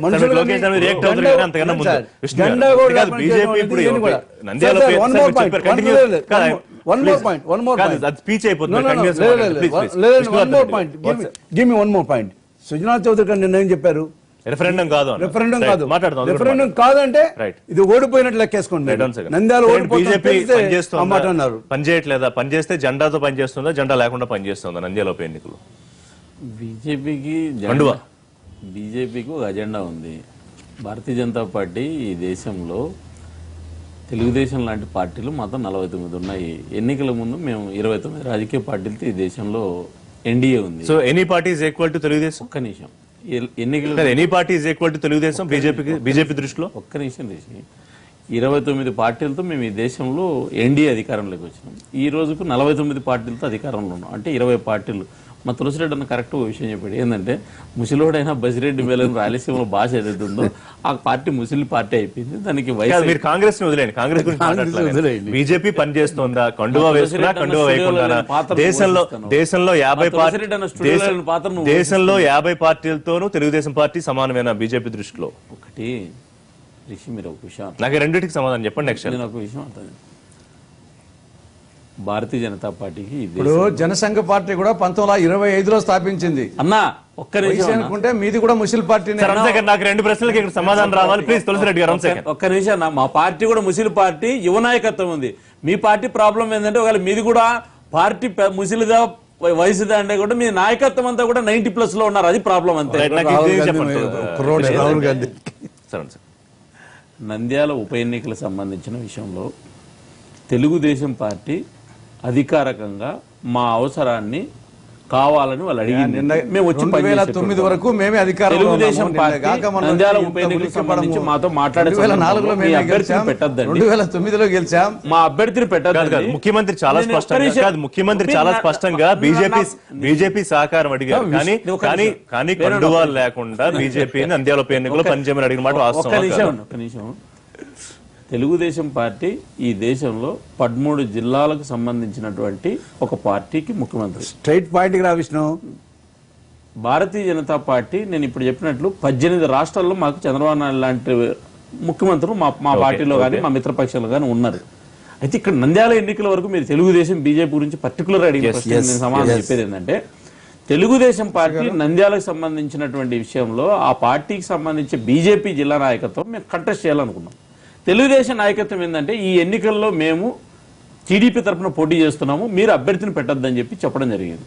సుజనా చౌదరి గారు నిన్న ఏం చెప్పారు? రెఫరెండం కాదు రెఫరెండం కాదంటే ఇది ఓడిపోయినట్లు లెక్కేసుకోండి. నంద్యాల బీజేపీ పనిచేయట్లేదా? పనిచేస్తే జెండాతో పనిచేస్తుందా, జెండా లేకుండా పనిచేస్తుందా నంద్యాల ఉప ఎన్నికలు? బీజేపీకి ఒక అజెండా ఉంది. భారతీయ జనతా పార్టీ ఈ దేశంలో తెలుగుదేశం లాంటి పార్టీలు మొత్తం 49 ఉన్నాయి. ఎన్నికల ముందు మేము 29 రాజకీయ పార్టీలతో ఈ దేశంలో ఎన్డీఏ ఉంది. So any party is equal to Telugu Desam? ఒక్క నిమిషం, ఎన్నికలు any party is equal to Telugu Desam BJP దృష్టిలో? ఒక్క నిమిషం తీసి 29 పార్టీలతో మేము ఈ దేశంలో ఎన్డీఏ అధికారంలోకి వచ్చినాం. ఈ రోజుకు 49 పార్టీలతో అధికారంలో ఉన్నాం. అంటే 20 పార్టీలు. మా తులసిరెడ్డి అన్న కరెక్ట్ విషయం చెప్పాడు. ఏంటంటే ముసలివాడైనా బసిరెడ్డి మేలని రాయలసీమలో భాష ఏదైతే ఉందో ఆ పార్టీ ముసలి పార్టీ అయిపోయింది. దానికి మీరు కాంగ్రెస్ ని వదిలేండి, కాంగ్రెస్ గురించి బీజేపీ పనిచేస్తుందా? కండువా వేసుకున్నా కండువా వేయకుండా దేశంలో 50 పార్టీలతోనూ తెలుగుదేశం పార్టీ సమానమేనా బీజేపీ దృష్టిలో? ఒకటి రిషి, మీరు ఒక విషయం నాకు రెండింటికి సమాధానం చెప్పండి. నెక్స్ట్ నేను ఒక విషయం అంటాను. భారతీయ జనతా పార్టీకి ఇప్పుడు జనసంఘ పార్టీ కూడా 1925లో స్థాపించింది. అన్నా ఒక్క నిమిషం అనుకుంటే మీది కూడా ముస్లిం పార్టీ. నాకు 2 ప్రశ్నలకి ఇక్కడ సమాధానం రావాలి ప్లీజ్. తులసిరెడ్డి గారు ఒక్క నిమిషం అన్న. మా పార్టీ కూడా ముస్లిం పార్టీ, యువ నాయకత్వం ఉంది. మీ పార్టీ ప్రాబ్లం ఏంటంటే ఒకవేళ మీది కూడా పార్టీ ముస్లింగా వయసుదా అంటే కూడా మీ నాయకత్వం అంతా కూడా 90+ లో ఉన్నారు. అది ప్రాబ్లం అంతే. నంద్యాల ఉప ఎన్నికలకు సంబంధించిన విషయంలో తెలుగుదేశం పార్టీ అధికారికంగా మా అవసరాన్ని కావాలని వాళ్ళు అడిగింది. మేము వచ్చి 2009 వరకు మేమే అధికారంలో తెలుగుదేశం పార్టీ నంద్యాల ఉప ఎన్నికలకు సంబంధించి మాతో మాట్లాడే 2004లో మేము గెలిచాం, 2009లో గెలిచాం. మా అభ్యర్థిని పెట్టద్దు. ముఖ్యమంత్రి చాలా స్పష్టంగా బీజేపీ సహకారం అడిగారు. కానీ కండువాలు లేకుండా బీజేపీ నంద్యాల ఉప ఎన్నికలో పనిచేయమని అడిగిన మాట వాస్తవం. ఒక్క నిమిషం. తెలుగుదేశం పార్టీ ఈ దేశంలో 13 జిల్లాలకు సంబంధించినటువంటి ఒక పార్టీకి ముఖ్యమంత్రి. స్ట్రైట్ పాయింట్కి రా విష్ణు. భారతీయ జనతా పార్టీ నేను ఇప్పుడు చెప్పినట్లు 18 రాష్ట్రాల్లో మాకు చంద్రబాబు నాయుడు లాంటి ముఖ్యమంత్రులు మా పార్టీలో కానీ మా మిత్రపక్షాలు కానీ ఉన్నారు. అయితే ఇక్కడ నంద్యాల ఎన్నికల వరకు మీరు తెలుగుదేశం బీజేపీ గురించి పర్టికులర్ అడిగిన ప్రశ్న నేను సమాధానం చెప్పేది ఏంటంటే, తెలుగుదేశం పార్టీ నంద్యాలకు సంబంధించినటువంటి విషయంలో ఆ పార్టీకి సంబంధించి బీజేపీ జిల్లా నాయకత్వం మేము కంటెస్ట్ చేయాలనుకున్నాం. తెలుగుదేశం నాయకత్వం ఏంటంటే ఈ ఎన్నికల్లో మేము టీడీపీ తరఫున పోటీ చేస్తున్నాము, మీరు అభ్యర్థిని పెట్టొద్దని చెప్పడం జరిగింది.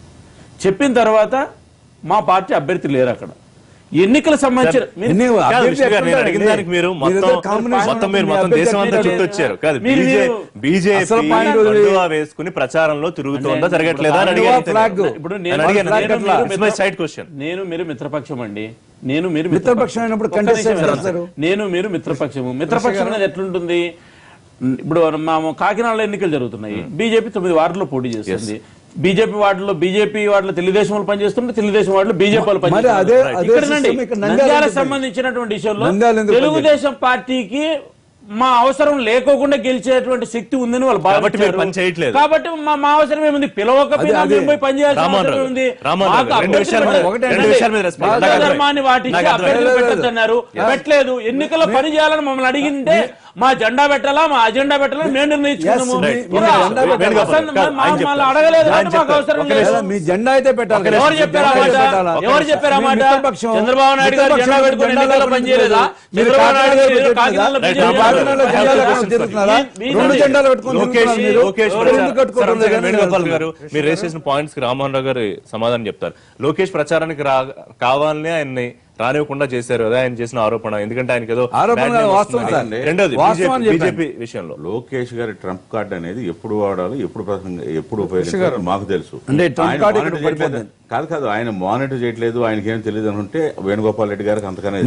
చెప్పిన తర్వాత మా పార్టీ అభ్యర్థి లేరు అక్కడ. ఎన్నికల సంబంధించిన వేసుకుని ప్రచారంలో తిరుగుతుందా జరగట్లేదా అని ఇప్పుడు నేను మీరు మిత్రపక్షం అండి, నేను మీరు మిత్రపక్షం మిత్రపక్షం అనేది ఎట్లుంటుంది? ఇప్పుడు కాకినాడలో ఎన్నికలు జరుగుతున్నాయి, బీజేపీ 9 వార్డుల్లో పోటీ చేస్తుంది. బీజేపీ వార్డులో తెలుగుదేశం వాళ్ళు పనిచేస్తుంటే తెలుగుదేశం వార్డులో బీజేపీ వాళ్ళు పనిచేస్తున్నారు. నంద్యాలకు సంబంధించినటువంటి విషయంలో తెలుగుదేశం పార్టీకి మా అవసరం లేకోకుండా గెలిచేటువంటి శక్తి ఉందని వాళ్ళు భావించారు. కాబట్టి మా అవసరం ఏముంది? పిలవకపోయినా మేము పోయి పనిచేయాల్సిన అవసరం ఉంది. ధర్మాన్ని వాటికి అభ్యర్థులు పెట్టద్దన్నారు, పెట్టలేదు. ఎన్నికల్లో పని చేయాలని మమ్మల్ని అడిగింటే మా జెండా పెట్టాలా, మా అజెండా పెట్టాలా మేము నిర్ణయించుకున్నాము. అడగలేదు, మాకు అవసరం లేదు. మీ జెండా అయితే పెట్టాలి. ఎవరు చెప్పారా మాట? చంద్రబాబు నాయుడు గారు జెండా పెట్టుకుని ఎన్నికల్లో పనిచేయలేదా? చంద్రబాబు నాయుడు గారు కాకినాడలో మీరు రేస్ చేసిన పాయింట్స్ కి రామ్మోహన్ రావు గారు సమాధానం చెప్తారు. లోకేష్ ప్రచారానికి కావాలని ఆయన్ని రానివ్వకుండా చేశారు కదా ఆయన చేసిన ఆరోపణ. ఎందుకంటే ఆయనకి ఏదో రెండోది బీజేపీ విషయంలో లోకేష్ గారి ట్రంప్ కార్డ్ అనేది ఎప్పుడు వాడాలి, ఎప్పుడు ఉపయోగించాలి మాకు తెలుసు. కాదు ఆయన మానిటర్ చేయట్లేదు, ఆయనకి ఏం తెలియదు అని ఉంటే వేణుగోపాల్ రెడ్డి గారికి అంతకనే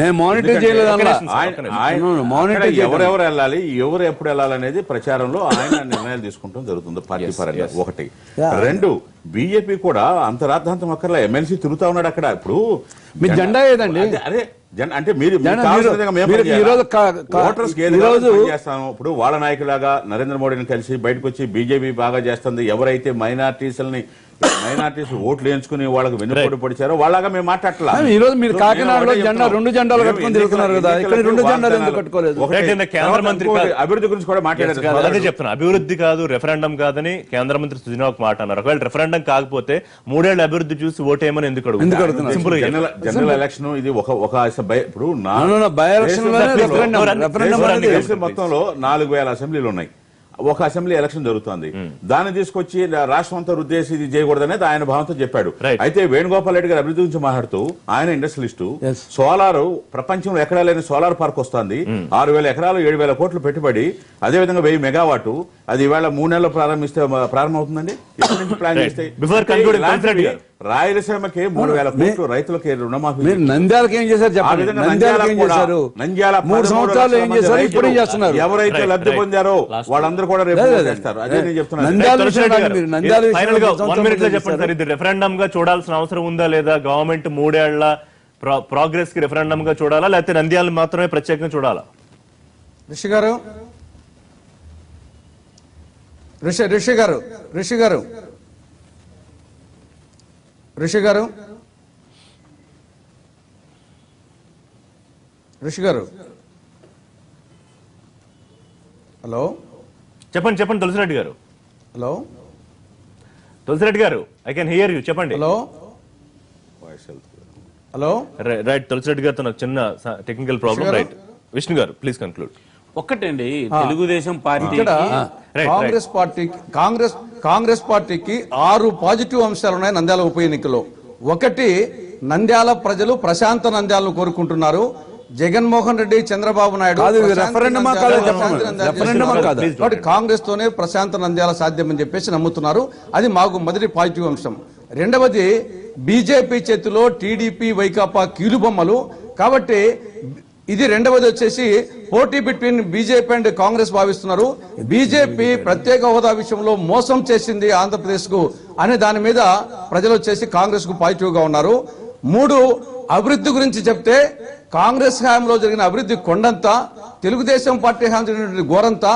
ఎవరెవరు వెళ్ళాలి, ఎవరు ఎప్పుడు వెళ్ళాలి అనేది ప్రచారంలో ఆయన నిర్ణయాలు తీసుకుంటాం జరుగుతుంది పార్టీ పరంగా. ఒకటి. రెండు, బీజేపీ కూడా అంత రాద్ధాంతం అక్కర్లా, ఎమ్మెల్సీ తిరుగుతా ఉన్నాడు అక్కడ. ఇప్పుడు మీ జెండా ఏదండి? అదే అంటే మీరు చేస్తాను. ఇప్పుడు వాళ్ళ నాయకులాగా నరేంద్ర మోడీని కలిసి బయటకు వచ్చి బీజేపీ బాగా చేస్తుంది, ఎవరైతే మైనార్టీస్ ఓట్లు వేయించుకుని వాళ్ళకి వెన్నుపోటు పొడిచారో వాళ్ళగా మేము మాట్లాడలా. ఈ రోజు మీరు కాకినాడలో జెండా 2 జెండాలు కట్టుకుని తిరుగుతున్నారు కదా, ఇక్కడ 2 జెండాలు ఎందుకు కట్టుకోలేదు? కేంద్ర మంత్రి అభివృద్ధి గురించి కూడా మాట్లాడారు. అదే చెప్తున్నా, అభివృద్ధి కాదు రెఫరెండం కాదని కేంద్ర మంత్రి సుజనా ఒక మాట అన్నారు. ఒకవేళ రెఫరెండం కాకపోతే 3 ఏళ్ల అభివృద్ధి చూసి ఓటేయమని ఎందుకు అడుగుతున్నారు? సింపుల్ జనరల్ ఎలక్షన్ ఇది ఒక ఇప్పుడు మొత్తంలో 4000 అసెంబ్లీలు ఉన్నాయి. ఒక అసెంబ్లీ ఎలక్షన్ జరుగుతుంది, దాన్ని తీసుకొచ్చి రాష్ట్రం అంతా రుద్దేసి ఇది చేయకూడదనేది ఆయన భావంతో చెప్పాడు. అయితే వేణుగోపాల్ రెడ్డి గారు అభివృద్ధి గురించి మాట్లాడుతూ ఆయన ఇండస్ట్రియలిస్టు, సోలార్ ప్రపంచంలో ఎక్కడా లేని సోలార్ పార్క్ వస్తుంది, 6000 ఎకరాలు 7000 కోట్లు పెట్టుబడి, అదేవిధంగా 1000 మెగావాటు, అది ఇవాళ 3 నెలలు ప్రారంభం అవుతుందండి. ఎక్కడి నుంచి ప్లాన్ చేస్తే రాయలసీమకి 3000 కోట్లు రైతులకి రుణమాఫీ. నంద్యాలకు ఏం చేశారు చెప్పండి? నంద్యాల 3 సంవత్సరాలు ఏం చేశారు, ఇప్పుడు చేస్తున్నారు. ఎవరైతే లబ్ధి పొందారో వాళ్ళందరూ కూడా రేపు చేస్తారు. అదే నేను చెప్తున్నాను. రెఫరెండం గా చూడాల్సిన అవసరం ఉందా లేదా? గవర్నమెంట్ 3 ఏళ్ల ప్రోగ్రెస్ కి రెఫరెండం గా చూడాలా, లేకపోతే నంద్యాల మాత్రమే ప్రత్యేకంగా చూడాలా? రిషి గారు రిషి గారు హలో చెప్పండి తులసిరెడ్డి గారు. హలో తులసిరెడ్డి గారు, ఐ కెన్ హియర్ యూ. చెప్పండి. హలో రైట్, తులసిరెడ్డి గారితో నాకు చిన్న టెక్నికల్ ప్రాబ్లం. రైట్, విష్ణు గారు ప్లీజ్ కన్క్లూడ్. ఒక్కటండి, తెలుగుదేశం పార్టీ కాంగ్రెస్ పార్టీకి 6 పాజిటివ్ అంశాలు ఉన్నాయి నంద్యాల ఉప ఎన్నికలో. ఒకటి, నంద్యాల ప్రజలు ప్రశాంత నంద్యాలను కోరుకుంటున్నారు. జగన్మోహన్ రెడ్డి, చంద్రబాబు నాయుడు కాంగ్రెస్ తోనే ప్రశాంత నంద్యాల సాధ్యమని చెప్పేసి నమ్ముతున్నారు. అది మాకు మొదటి పాజిటివ్ అంశం. రెండవది, బీజేపీ చేతిలో టీడీపీ వైకాపా కీలుబొమ్మలు కాబట్టి ఇది రెండవది వచ్చేసి పోటీ బిట్వీన్ బీజేపీ అండ్ కాంగ్రెస్ భావిస్తున్నారు. బీజేపీ ప్రత్యేక హోదా విషయంలో మోసం చేసింది ఆంధ్రప్రదేశ్ కు అనే దాని మీద ప్రజలు వచ్చేసి కాంగ్రెస్ కు పాజిటివ్ గా ఉన్నారు. 3, అభివృద్ధి గురించి చెప్తే కాంగ్రెస్ హయాంలో జరిగిన అభివృద్ధి కొండంతా, తెలుగుదేశం పార్టీ హయాంలో జరిగినటువంటి గోరంతా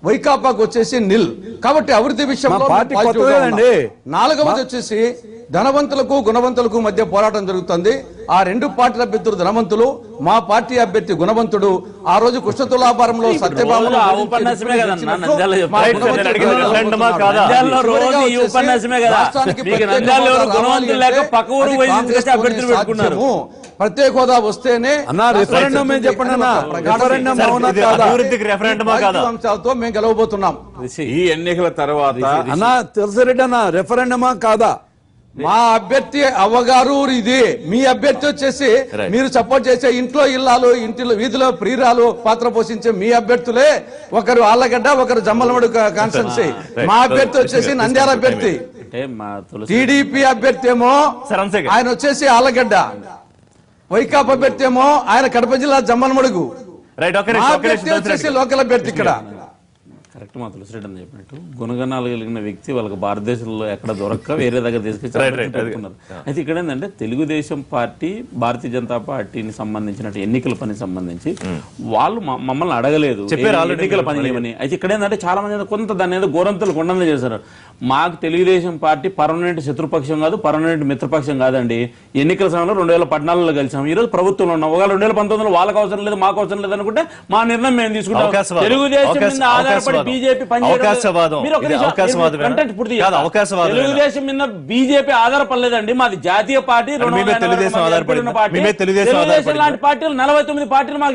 వైకాపాకు వచ్చేసి నిల్. కాబట్టి అభివృద్ధి విషయంలో మా పార్టీ మేము పాజిటివ్గా కొత్తదేనండి. ఉన్నాం. నాలుగవది వచ్చేసి ధనవంతులకు గుణవంతులకు మధ్య పోరాటం జరుగుతుంది. ఆ రెండు పార్టీల అభ్యర్థులు ధనవంతులు, మా పార్టీ అభ్యర్థి గుణవంతుడు. ఆ రోజు కృష్ణతులాభారంలో సత్యభామలో ఆ ఉపన్యాసమే కదన్నా నంద్యాల చెప్తారు. నంద్యాలలో రోజు ఈ ఉపన్యాసమే కదా. మీకు నంద్యాలలో ఎవరు గుణవంతులు లేక పక్క ఊరు పోయి తీసుకొచ్చి అభ్యర్థులు పెట్టుకున్నారు. ప్రత్యేక హోదా వస్తేనే అన్నా రెఫరెండం ఏం చెప్పండి అన్న, రెఫరెండం అవునా కాదా? అభివృద్ధికి రెఫరెండమా కాదా? అంశాలతో మేము గెలవబోతున్నాం. ఈ ఎన్నికల తర్వాత అన్నా తులసిరెడ్డి అన్న రెఫరెండమా కాదా? మా అభ్యర్థి అవ్వగారు ఇది, మీ అభ్యర్థి వచ్చేసి మీరు సపోర్ట్ చేసే ఇంట్లో ఇల్లాలు, ఇంటిలో వీధిలో ప్రియురాలు పాత్ర పోషించే మీ అభ్యర్థులే. ఒకరు ఆళ్లగడ్డ, ఒకరు జమ్మలమడు కాన్స్టెన్సీ. మా అభ్యర్థి వచ్చేసి నంద్యాల అభ్యర్థి. అంటే మా తులసి టీడీపీ అభ్యర్థి ఏమో సరంశేఖర్. ఆయన వచ్చేసి ఆళ్లగడ్డ, వైకాపా అభ్యర్థి ఏమో ఆయన కడప జిల్లా జమ్మలమడుగు. రైట్, ఒక మా నిమిషం, ఒక అభ్యర్థి నిమిషం, వచ్చేసి లోకల్ అభ్యర్థి ఇక్కడ. కరెక్ట్, మా తులసిరెడ్డి అని చెప్పినట్టు గుణగణాలు కలిగిన వ్యక్తి వాళ్ళకి భారతదేశంలో ఎక్కడ దొరక్క వేరే దగ్గర తీసుకొచ్చి అభ్యర్థులు పెట్టుకున్నారు. అయితే ఇక్కడ ఏంటంటే తెలుగుదేశం పార్టీ, భారతీయ జనతా పార్టీని సంబంధించిన ఎన్నికల పనికి సంబంధించి వాళ్ళు మమ్మల్ని అడగలేదు ఎన్నికల పని చేయమని. అయితే ఇక్కడ ఏంటంటే చాలా మంది కొంత దాన్ని ఏదో గోరంతలు కొండంలో చేశారు. మాకు తెలుగుదేశం పార్టీ పర్మనెంట్ శత్రుపక్షం కాదు, పర్మనెంట్ మిత్రపక్షం కాదండి. ఎన్నికల సమయంలో 2014లో కలిసాం, ఈ రోజు ప్రభుత్వంలో ఉన్నాం. ఒకవేళ 2019లో వాళ్ళకి అవసరం లేదు, మాకు అవసరం లేదు అనుకుంటే మా నిర్ణయం మేము తీసుకుంటాం. తెలుగుదేశం మీద ఆధారపడి బీజేపీ తెలుగుదేశం మీద బీజేపీ ఆధారపడలేదండి. మాది జాతీయ పార్టీ, తెలుగుదేశం లాంటి పార్టీలు 49 పార్టీలు మాకు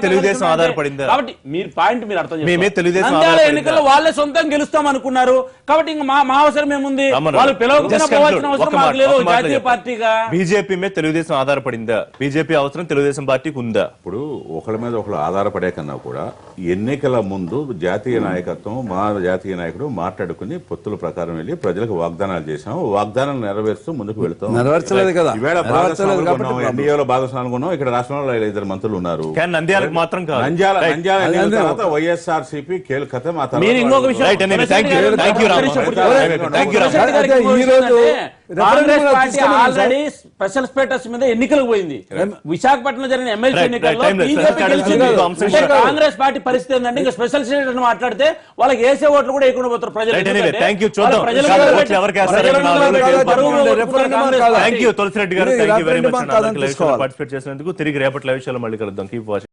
తెలుగుదేశం ఆధారపడింది. కాబట్టి మీరు పాయింట్ మీరు అర్థం చేసుకోవాలి. ఎన్నికల్లో వాళ్ళే సొంతం గెలుస్తాం అనుకున్నారు. కాబట్టి ఇంకా మా అవసరం ఏముంది? వాళ్ళు పిలవకుండా పోవాల్సిన అవసరం మాకు లేదు జాతీయ పార్టీగా. బీజేపీ మీద తెలుగుదేశం ఆధారపడిందా? బీజేపీ అవసరం తెలుగుదేశం పార్టీకి ఉందా? ఇప్పుడు ఒకళ్ళ మీద ఒకళ్ళు ఆధారపడే కన్నా కూడా ఎన్నికల ముందు జాతీయ నాయకత్వం, మా జాతీయ నాయకుడు మాట్లాడుకుని పొత్తుల ప్రకారం వెళ్ళి ప్రజలకు వాగ్దానాలు చేశాం. వాగ్దానాలు నెరవేరుస్తూ ముందుకు వెళ్తాం. నెరవేర్చలేదు కదా. ఈవేళ ఎన్డీఏలో భాగస్వాములు కొన్నాం. ఇక్కడ రాష్ట్రంలో 2 మంత్రులు ఉన్నారు. కానీ నంద్యాలకు మాత్రం కాదు. నంద్యాల ఎన్నికల తర్వాత వైఎస్ఆర్సీపీ కీలకత. మీరు ఇంకొక విషయం Congress party already special status మీద ఎన్నికలకు పోయింది. విశాఖపట్నంలో జరిగిన ఎమ్మెల్సీ ఎన్నికల్లో బీజేపీ గెలిచింది. కాంగ్రెస్ పార్టీ పరిస్థితి ఏంటంటే ఇంకా స్పెషల్ స్టేటస్ మాట్లాడితే వాళ్ళకి వేసే ఓట్లు కూడా వేయకుండా పోతారు ప్రజలు. తులసిరెడ్డి గారు పార్టిసిపేట్ చేసినందుకు. తిరిగి రేపటి లైవ్ షోలో మళ్ళీ కలుద్దాం. Keep watching.